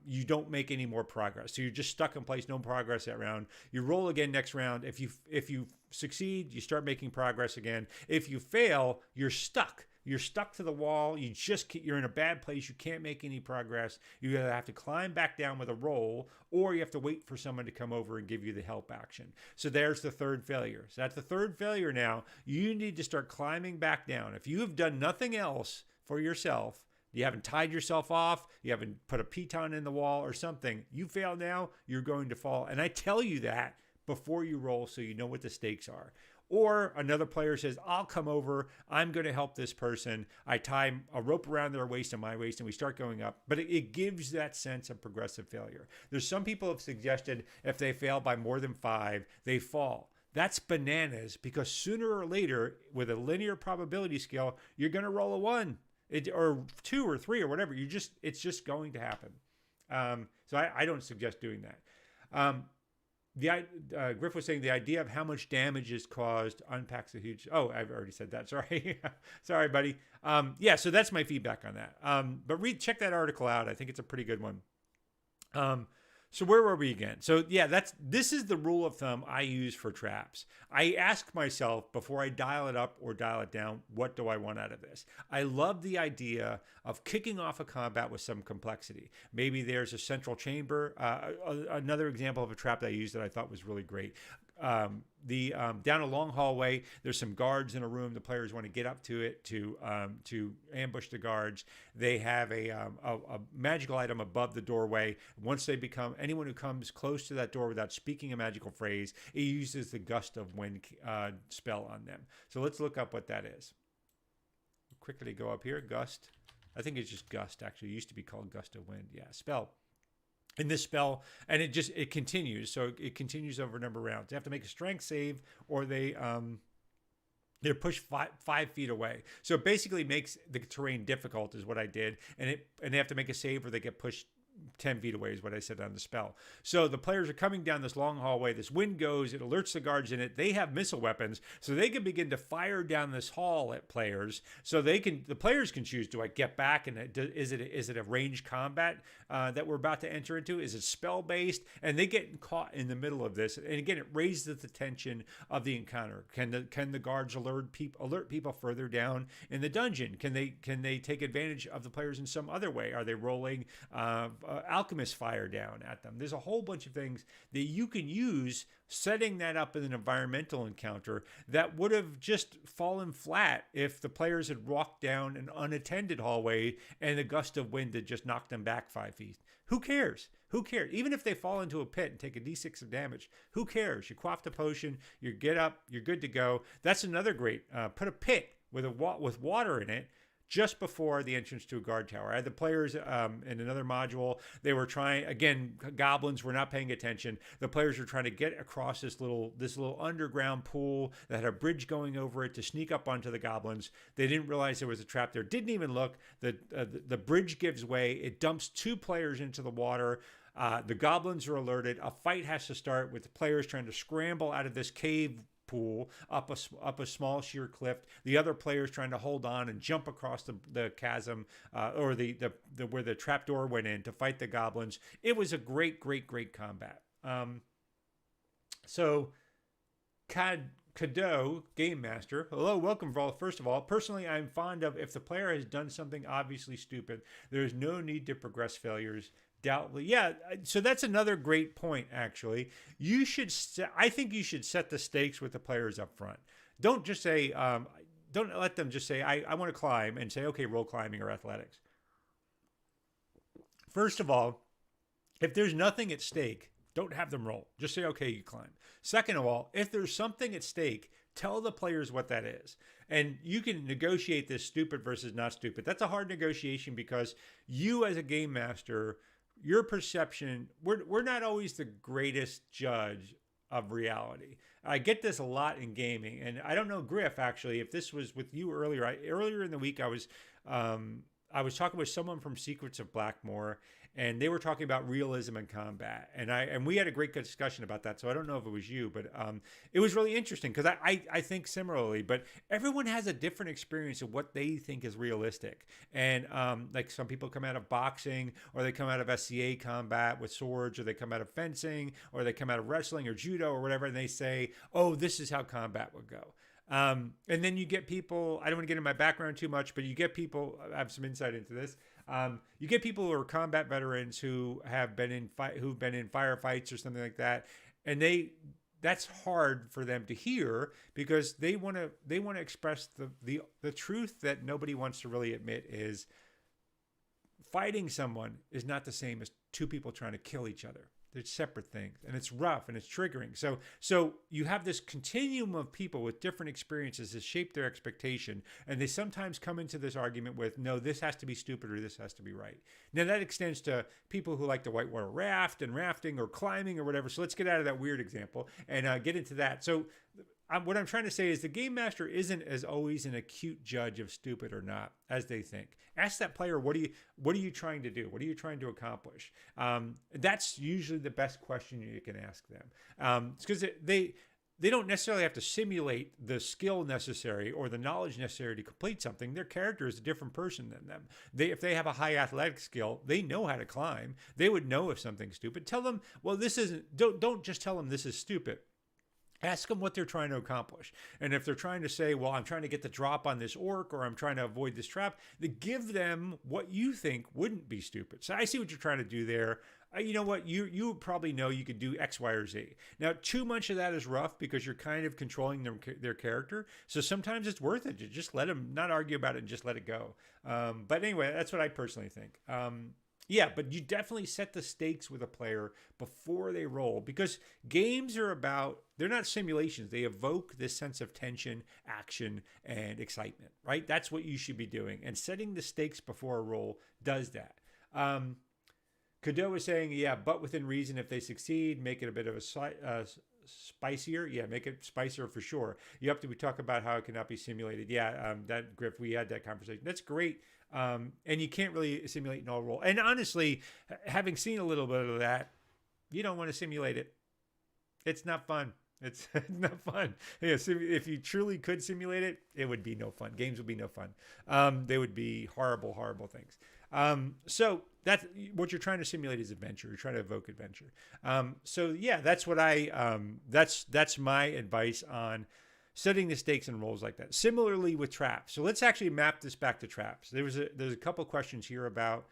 you don't make any more progress. So you're just stuck in place, no progress that round. You roll again next round. If you succeed, you start making progress again. If you fail, you're stuck. You're stuck to the wall. You're in a bad place. You can't make any progress. You either have to climb back down with a roll, or you have to wait for someone to come over and give you the help action. So there's the third failure. So that's the third failure now. You need to start climbing back down. If you have done nothing else for yourself, you haven't tied yourself off, you haven't put a piton in the wall or something, you fail now, you're going to fall. And I tell you that before you roll so you know what the stakes are. Or another player says, I'll come over, I'm going to help this person. I tie a rope around their waist and my waist, and we start going up. But it gives that sense of progressive failure. There's some people have suggested if they fail by more than 5, they fall. That's bananas, because sooner or later, with a linear probability scale, you're going to roll a 1 or 2 or 3 or whatever. It's just going to happen. So I don't suggest doing that. Griff was saying the idea of how much damage is caused unpacks a huge. Oh, I've already said that. Sorry, sorry, buddy. So that's my feedback on that. But check that article out. I think it's a pretty good one. So where were we again? So yeah, this is the rule of thumb I use for traps. I ask myself before I dial it up or dial it down, what do I want out of this? I love the idea of kicking off a combat with some complexity. Maybe there's a central chamber. Another example of a trap that I used that I thought was really great. down a long hallway. There's some guards in a room. The players want to get up to it to ambush the guards. They have a magical item above the doorway. Once they become anyone who comes close to that door without speaking a magical phrase, it uses the gust of wind spell on them. So let's look up what that is. Quickly go up here. Gust. I think it's just gust. Actually, it used to be called gust of wind. Yeah, spell. In this spell, and it continues. So it continues over a number of rounds. They have to make a strength save, or they're pushed 5 feet away. So it basically makes the terrain difficult, is what I did, and they have to make a save, or they get pushed 10 feet away, is what I said on the spell. So the players are coming down this long hallway. This wind goes, it alerts the guards in it. They have missile weapons, so they can begin to fire down this hall at players. So the players can choose, do I get back? And is it a ranged combat that we're about to enter into? Is it spell based? And they get caught in the middle of this. And again, it raises the tension of the encounter. Can the guards alert people further down in the dungeon? Can they take advantage of the players in some other way? Are they rolling alchemist fire down at them? There's a whole bunch of things that you can use setting that up in an environmental encounter that would have just fallen flat if the players had walked down an unattended hallway and a gust of wind had just knocked them back 5 feet. Who cares? Who cares? Even if they fall into a pit and take a d6 of damage, who cares? You quaffed a potion, you get up, you're good to go. That's another great, put a pit with water in it just before the entrance to a guard tower. I had the players in another module. They were trying, again, goblins were not paying attention. The players were trying to get across this little underground pool that had a bridge going over it to sneak up onto the goblins. They didn't realize there was a trap there. Didn't even look. The bridge gives way. It dumps 2 players into the water. The goblins are alerted. A fight has to start with the players trying to scramble out of this cave pool up a small sheer cliff. The other players trying to hold on and jump across the chasm or the where the trapdoor went in to fight the goblins. It was a great combat. So Cadeau, Game Master, hello, welcome. First of all, personally, I'm fond of if the player has done something obviously stupid, there's no need to progress failures. Doubtfully. Yeah, so that's another great point, actually. I think you should set the stakes with the players up front. Don't just say, don't let them just say, I want to climb, and say, okay, roll climbing or athletics. First of all, if there's nothing at stake, don't have them roll. Just say, okay, you climb. Second of all, if there's something at stake, tell the players what that is. And you can negotiate this stupid versus not stupid. That's a hard negotiation because you as a game master, your perception, we're not always the greatest judge of reality. I get this a lot in gaming, and I don't know, Griff, actually, if this was with you earlier. Earlier in the week, I was talking with someone from Secrets of Blackmore, and they were talking about realism in combat, and we had a great discussion about that. So I don't know if it was you, but it was really interesting because I think similarly. But everyone has a different experience of what they think is realistic, and like some people come out of boxing, or they come out of SCA combat with swords, or they come out of fencing, or they come out of wrestling or judo or whatever, and they say, "Oh, this is how combat would go." And then you get people, I don't want to get into my background too much, but you get people, I have some insight into this. You get people who are combat veterans who've been in firefights or something like that. And that's hard for them to hear because they want to express the truth that nobody wants to really admit is fighting someone is not the same as 2 people trying to kill each other. They're separate things, and it's rough and it's triggering. So you have this continuum of people with different experiences that shape their expectation, and they sometimes come into this argument with, no, this has to be stupid or this has to be right. Now that extends to people who like to whitewater raft and rafting or climbing or whatever. So let's get out of that weird example and get into that. So what I'm trying to say is the game master isn't as always an acute judge of stupid or not as they think. Ask that player, what are you trying to do? What are you trying to accomplish? That's usually the best question you can ask them. It's because they don't necessarily have to simulate the skill necessary or the knowledge necessary to complete something. Their character is a different person than them. If they have a high athletic skill, they know how to climb. They would know if something's stupid. Tell them, well, this isn't. Don't just tell them this is stupid. Ask them what they're trying to accomplish. And if they're trying to say, well, I'm trying to get the drop on this orc, or I'm trying to avoid this trap, then give them what you think wouldn't be stupid. So I see what you're trying to do there. You know what? You probably know you could do X, Y, or Z. Now, too much of that is rough because you're kind of controlling their character. So sometimes it's worth it to just let them not argue about it and just let it go. But anyway, that's what I personally think. Yeah, but you definitely set the stakes with a player before they roll, because games are about, they're not simulations. They evoke this sense of tension, action, and excitement, right? That's what you should be doing. And setting the stakes before a roll does that. Cadeau is saying, yeah, but within reason, if they succeed, make it a bit of a spicier. Yeah, make it spicier for sure. We talk about how it cannot be simulated. Yeah, that Griff, we had that conversation. That's great. And you can't really simulate an all roll. And honestly, having seen a little bit of that, you don't want to simulate it. It's not fun. It's not fun. Yeah, so if you truly could simulate it, it would be no fun. Games would be no fun. They would be horrible, horrible things. So that's what you're trying to simulate is adventure. You're trying to evoke adventure. So yeah, that's what that's my advice on setting the stakes in roles like that. Similarly with traps. So let's actually map this back to traps. There's a couple questions here about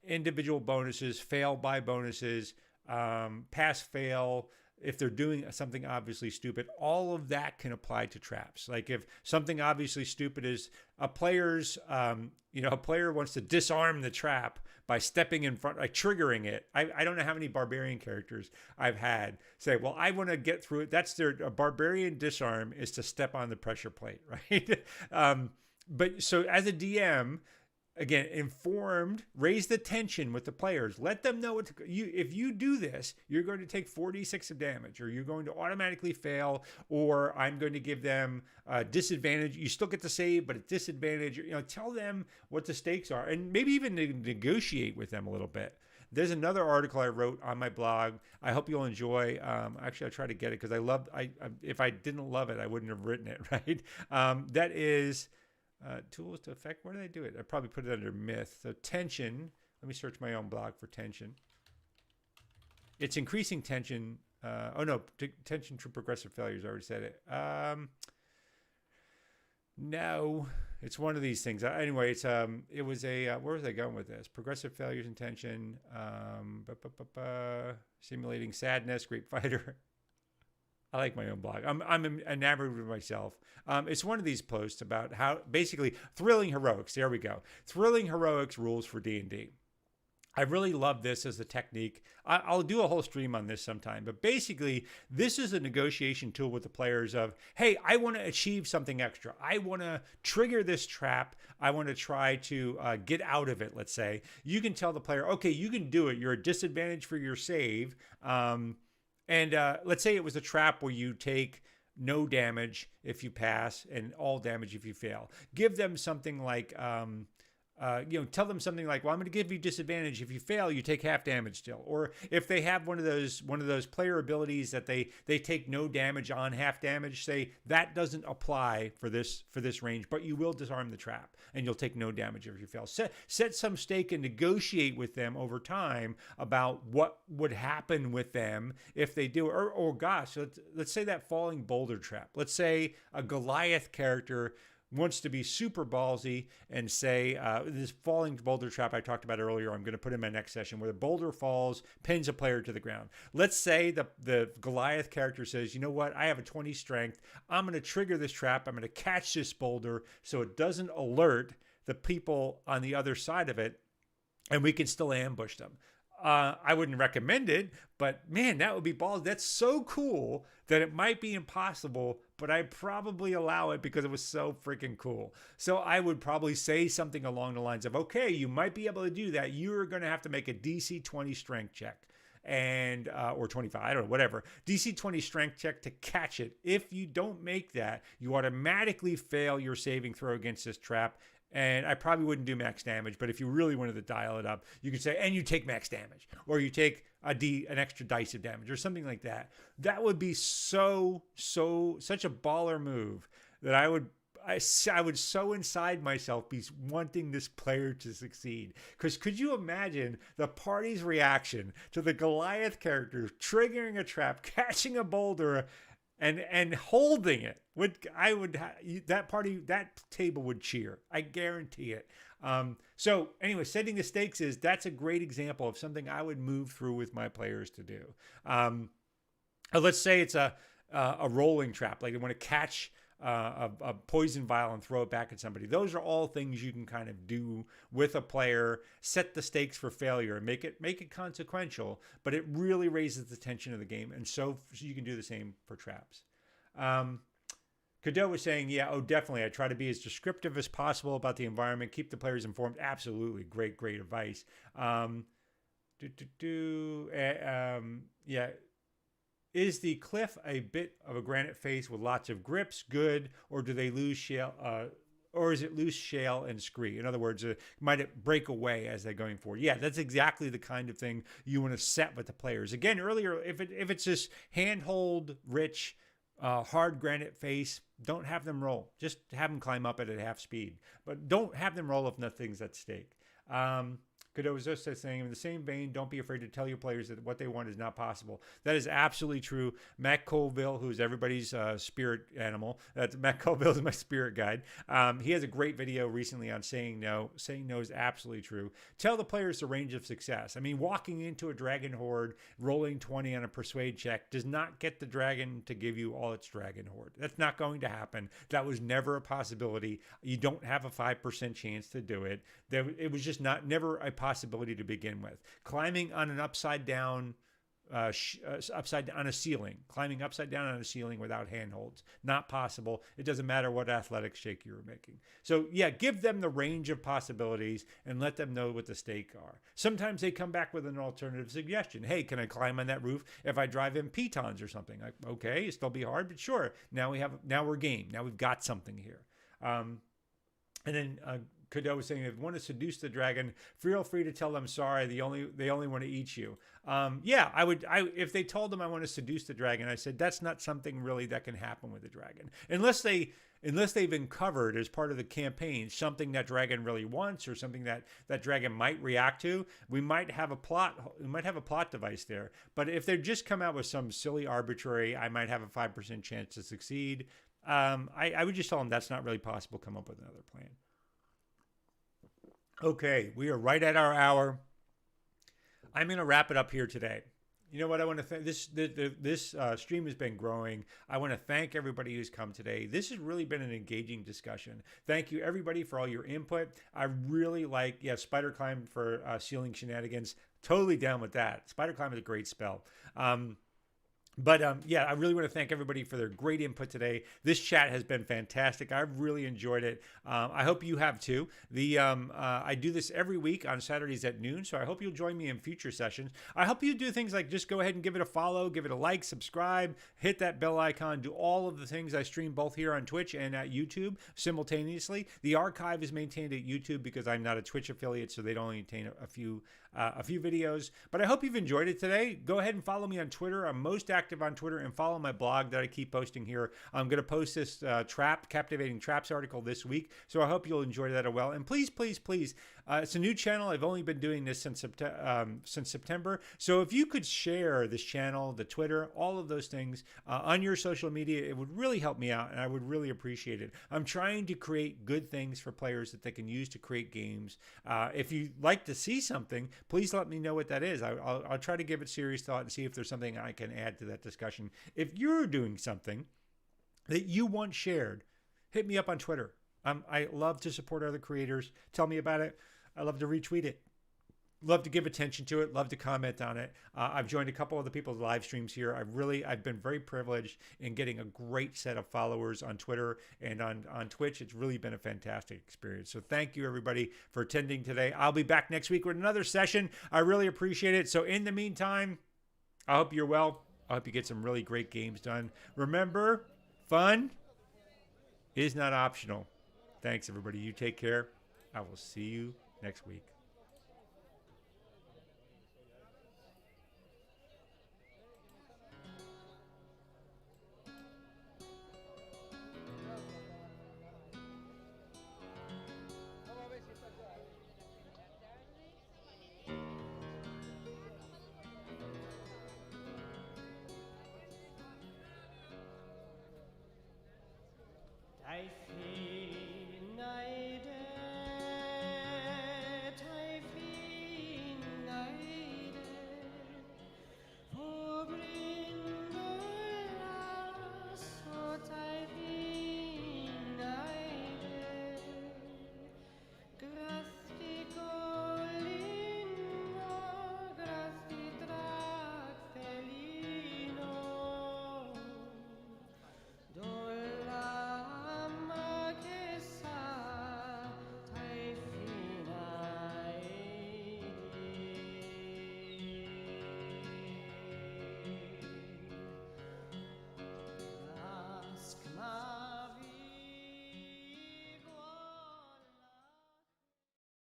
individual bonuses, fail by bonuses, pass fail, if they're doing something obviously stupid. All of that can apply to traps. Like if something obviously stupid is a player's, a player wants to disarm the trap by stepping in front, like triggering it. I don't know how many barbarian characters I've had say, well, I want to get through it. That's a barbarian disarm is to step on the pressure plate, right? But so as a DM, again, informed, raise the tension with the players. Let them know if you do this, you're going to take 46 of damage, or you're going to automatically fail, or I'm going to give them a disadvantage. You still get to save, but at disadvantage. Tell them what the stakes are, and maybe even negotiate with them a little bit. There's another article I wrote on my blog. I hope you'll enjoy. Actually, I try to get it because if I didn't love it, I wouldn't have written it, right? That is. Tools to affect, where did I do it? I probably put it under myth. So tension, let me search my own blog for tension. It's increasing tension. Tension through progressive failures. I already said it. No, it's one of these things. Anyway, it was where was I going with this? Progressive failures and tension. Simulating sadness, great fighter. I like my own blog. I'm enamored with myself. It's one of these posts about how basically thrilling heroics. There we go. Thrilling heroics rules for D&D. I really love this as a technique. I'll do a whole stream on this sometime, but basically this is a negotiation tool with the players of, hey, I want to achieve something extra. I want to trigger this trap. I want to try to get out of it, let's say. You can tell the player, okay, you can do it. You're at disadvantage for your save. And let's say it was a trap where you take no damage if you pass and all damage if you fail. Give them something like, tell them something like, well, I'm going to give you disadvantage. If you fail, you take half damage still. Or if they have one of those player abilities that they take no damage on half damage, say that doesn't apply for this range, but you will disarm the trap and you'll take no damage if you fail. Set some stake and negotiate with them over time about what would happen with them if they do. Or gosh, let's say that falling boulder trap. Let's say a Goliath character wants to be super ballsy and say this falling boulder trap I talked about earlier, I'm going to put in my next session, where the boulder falls, pins a player to the ground. Let's say the Goliath character says, you know what, I have a 20 strength. I'm going to trigger this trap. I'm going to catch this boulder so it doesn't alert the people on the other side of it, and we can still ambush them. I wouldn't recommend it, but man, that would be balls. That's so cool that it might be impossible, but I'd probably allow it because it was so freaking cool. So I would probably say something along the lines of, okay, you might be able to do that. You're going to have to make a DC 20 strength check and or 25, I don't know, whatever. DC 20 strength check to catch it. If you don't make that, you automatically fail your saving throw against this trap. And I probably wouldn't do max damage, but if you really wanted to dial it up, you could say, and you take max damage, or you take an extra dice of damage, or something like that. That would be such a baller move that I would so inside myself be wanting this player to succeed. Because could you imagine the party's reaction to the Goliath character triggering a trap, catching a boulder, and holding it would I would that party that table would cheer. I guarantee it. So anyway, setting the stakes is that's a great example of something I would move through with my players to do. Let's say it's a rolling trap, like they want to catch a poison vial and throw it back at somebody. Those are all things you can kind of do with a player, set the stakes for failure and make it consequential, but it really raises the tension of the game. And so you can do the same for traps. Cadeau was saying, yeah, oh, definitely. I try to be as descriptive as possible about the environment, keep the players informed. Absolutely. Great advice. Yeah. Is the cliff a bit of a granite face with lots of grips? Good. Or do they lose shale? Or is it loose shale and scree? In other words, might it break away as they're going forward? Yeah, that's exactly the kind of thing you want to set with the players. Again, earlier, if it's this handhold rich, hard granite face, don't have them roll. Just have them climb up at a half speed. But don't have them roll if nothing's at stake. Godot was just saying, in the same vein, don't be afraid to tell your players that what they want is not possible. That is absolutely true. Matt Colville, who's everybody's spirit animal, Matt Colville is my spirit guide. He has a great video recently on saying no. Saying no is absolutely true. Tell the players the range of success. I mean, walking into a dragon horde, rolling 20 on a persuade check does not get the dragon to give you all its dragon horde. That's not going to happen. That was never a possibility. You don't have a 5% chance to do it. It was just never a possibility to begin with. Climbing on an upside down on a ceiling, climbing upside down on a ceiling without handholds, not possible. It doesn't matter what athletic shake you were making. So yeah, give them the range of possibilities and let them know what the stakes are. Sometimes they come back with an alternative suggestion. Hey, can I climb on that roof if I drive in pitons or something? Like, okay, it'll still be hard, but sure. Now we're game. Now we've got something here. And then Cadeau was saying, if you want to seduce the dragon, feel free to tell them sorry. They only want to eat you. Yeah, if they told them I want to seduce the dragon, I said that's not something really that can happen with the dragon, unless they've uncovered as part of the campaign something that dragon really wants or something that dragon might react to. We might have a plot device there. But if they just come out with some silly arbitrary, I might have a 5% chance to succeed. I would just tell them that's not really possible. Come up with another plan. Okay, we are right at our hour. I'm going to wrap it up here today. You know what? I want to thank this stream has been growing. I want to thank everybody who's come today. This has really been an engaging discussion. Thank you everybody for all your input. I really like Spider Climb for ceiling shenanigans. Totally down with that. Spider Climb is a great spell. But I really want to thank everybody for their great input today. This chat has been fantastic. I've really enjoyed it. I hope you have too. I do this every week on Saturdays at noon, so I hope you'll join me in future sessions. I hope you do things like just go ahead and give it a follow, give it a like, subscribe, hit that bell icon, do all of the things. I stream both here on Twitch and at YouTube simultaneously. The archive is maintained at YouTube because I'm not a Twitch affiliate, so they don't maintain a few videos. But I hope you've enjoyed it today. Go ahead and follow me on Twitter. I'm most active on Twitter, and follow my blog that I keep posting here. I'm going to post this Captivating Traps article this week, so I hope you'll enjoy that as well. And please, it's a new channel. I've only been doing this since September. So if you could share this channel, the Twitter, all of those things on your social media, it would really help me out, and I would really appreciate it. I'm trying to create good things for players that they can use to create games. If you'd like to see something, please let me know what that is. I'll try to give it serious thought and see if there's something I can add to that discussion. If you're doing something that you want shared, hit me up on Twitter. I love to support other creators. Tell me about it. I love to retweet it. Love to give attention to it. Love to comment on it. I've joined a couple of the people's live streams here. I've been very privileged in getting a great set of followers on Twitter and on Twitch. It's really been a fantastic experience. So thank you everybody for attending today. I'll be back next week with another session. I really appreciate it. So in the meantime, I hope you're well. I hope you get some really great games done. Remember, fun is not optional. Thanks everybody. You take care. I will see you next week. I see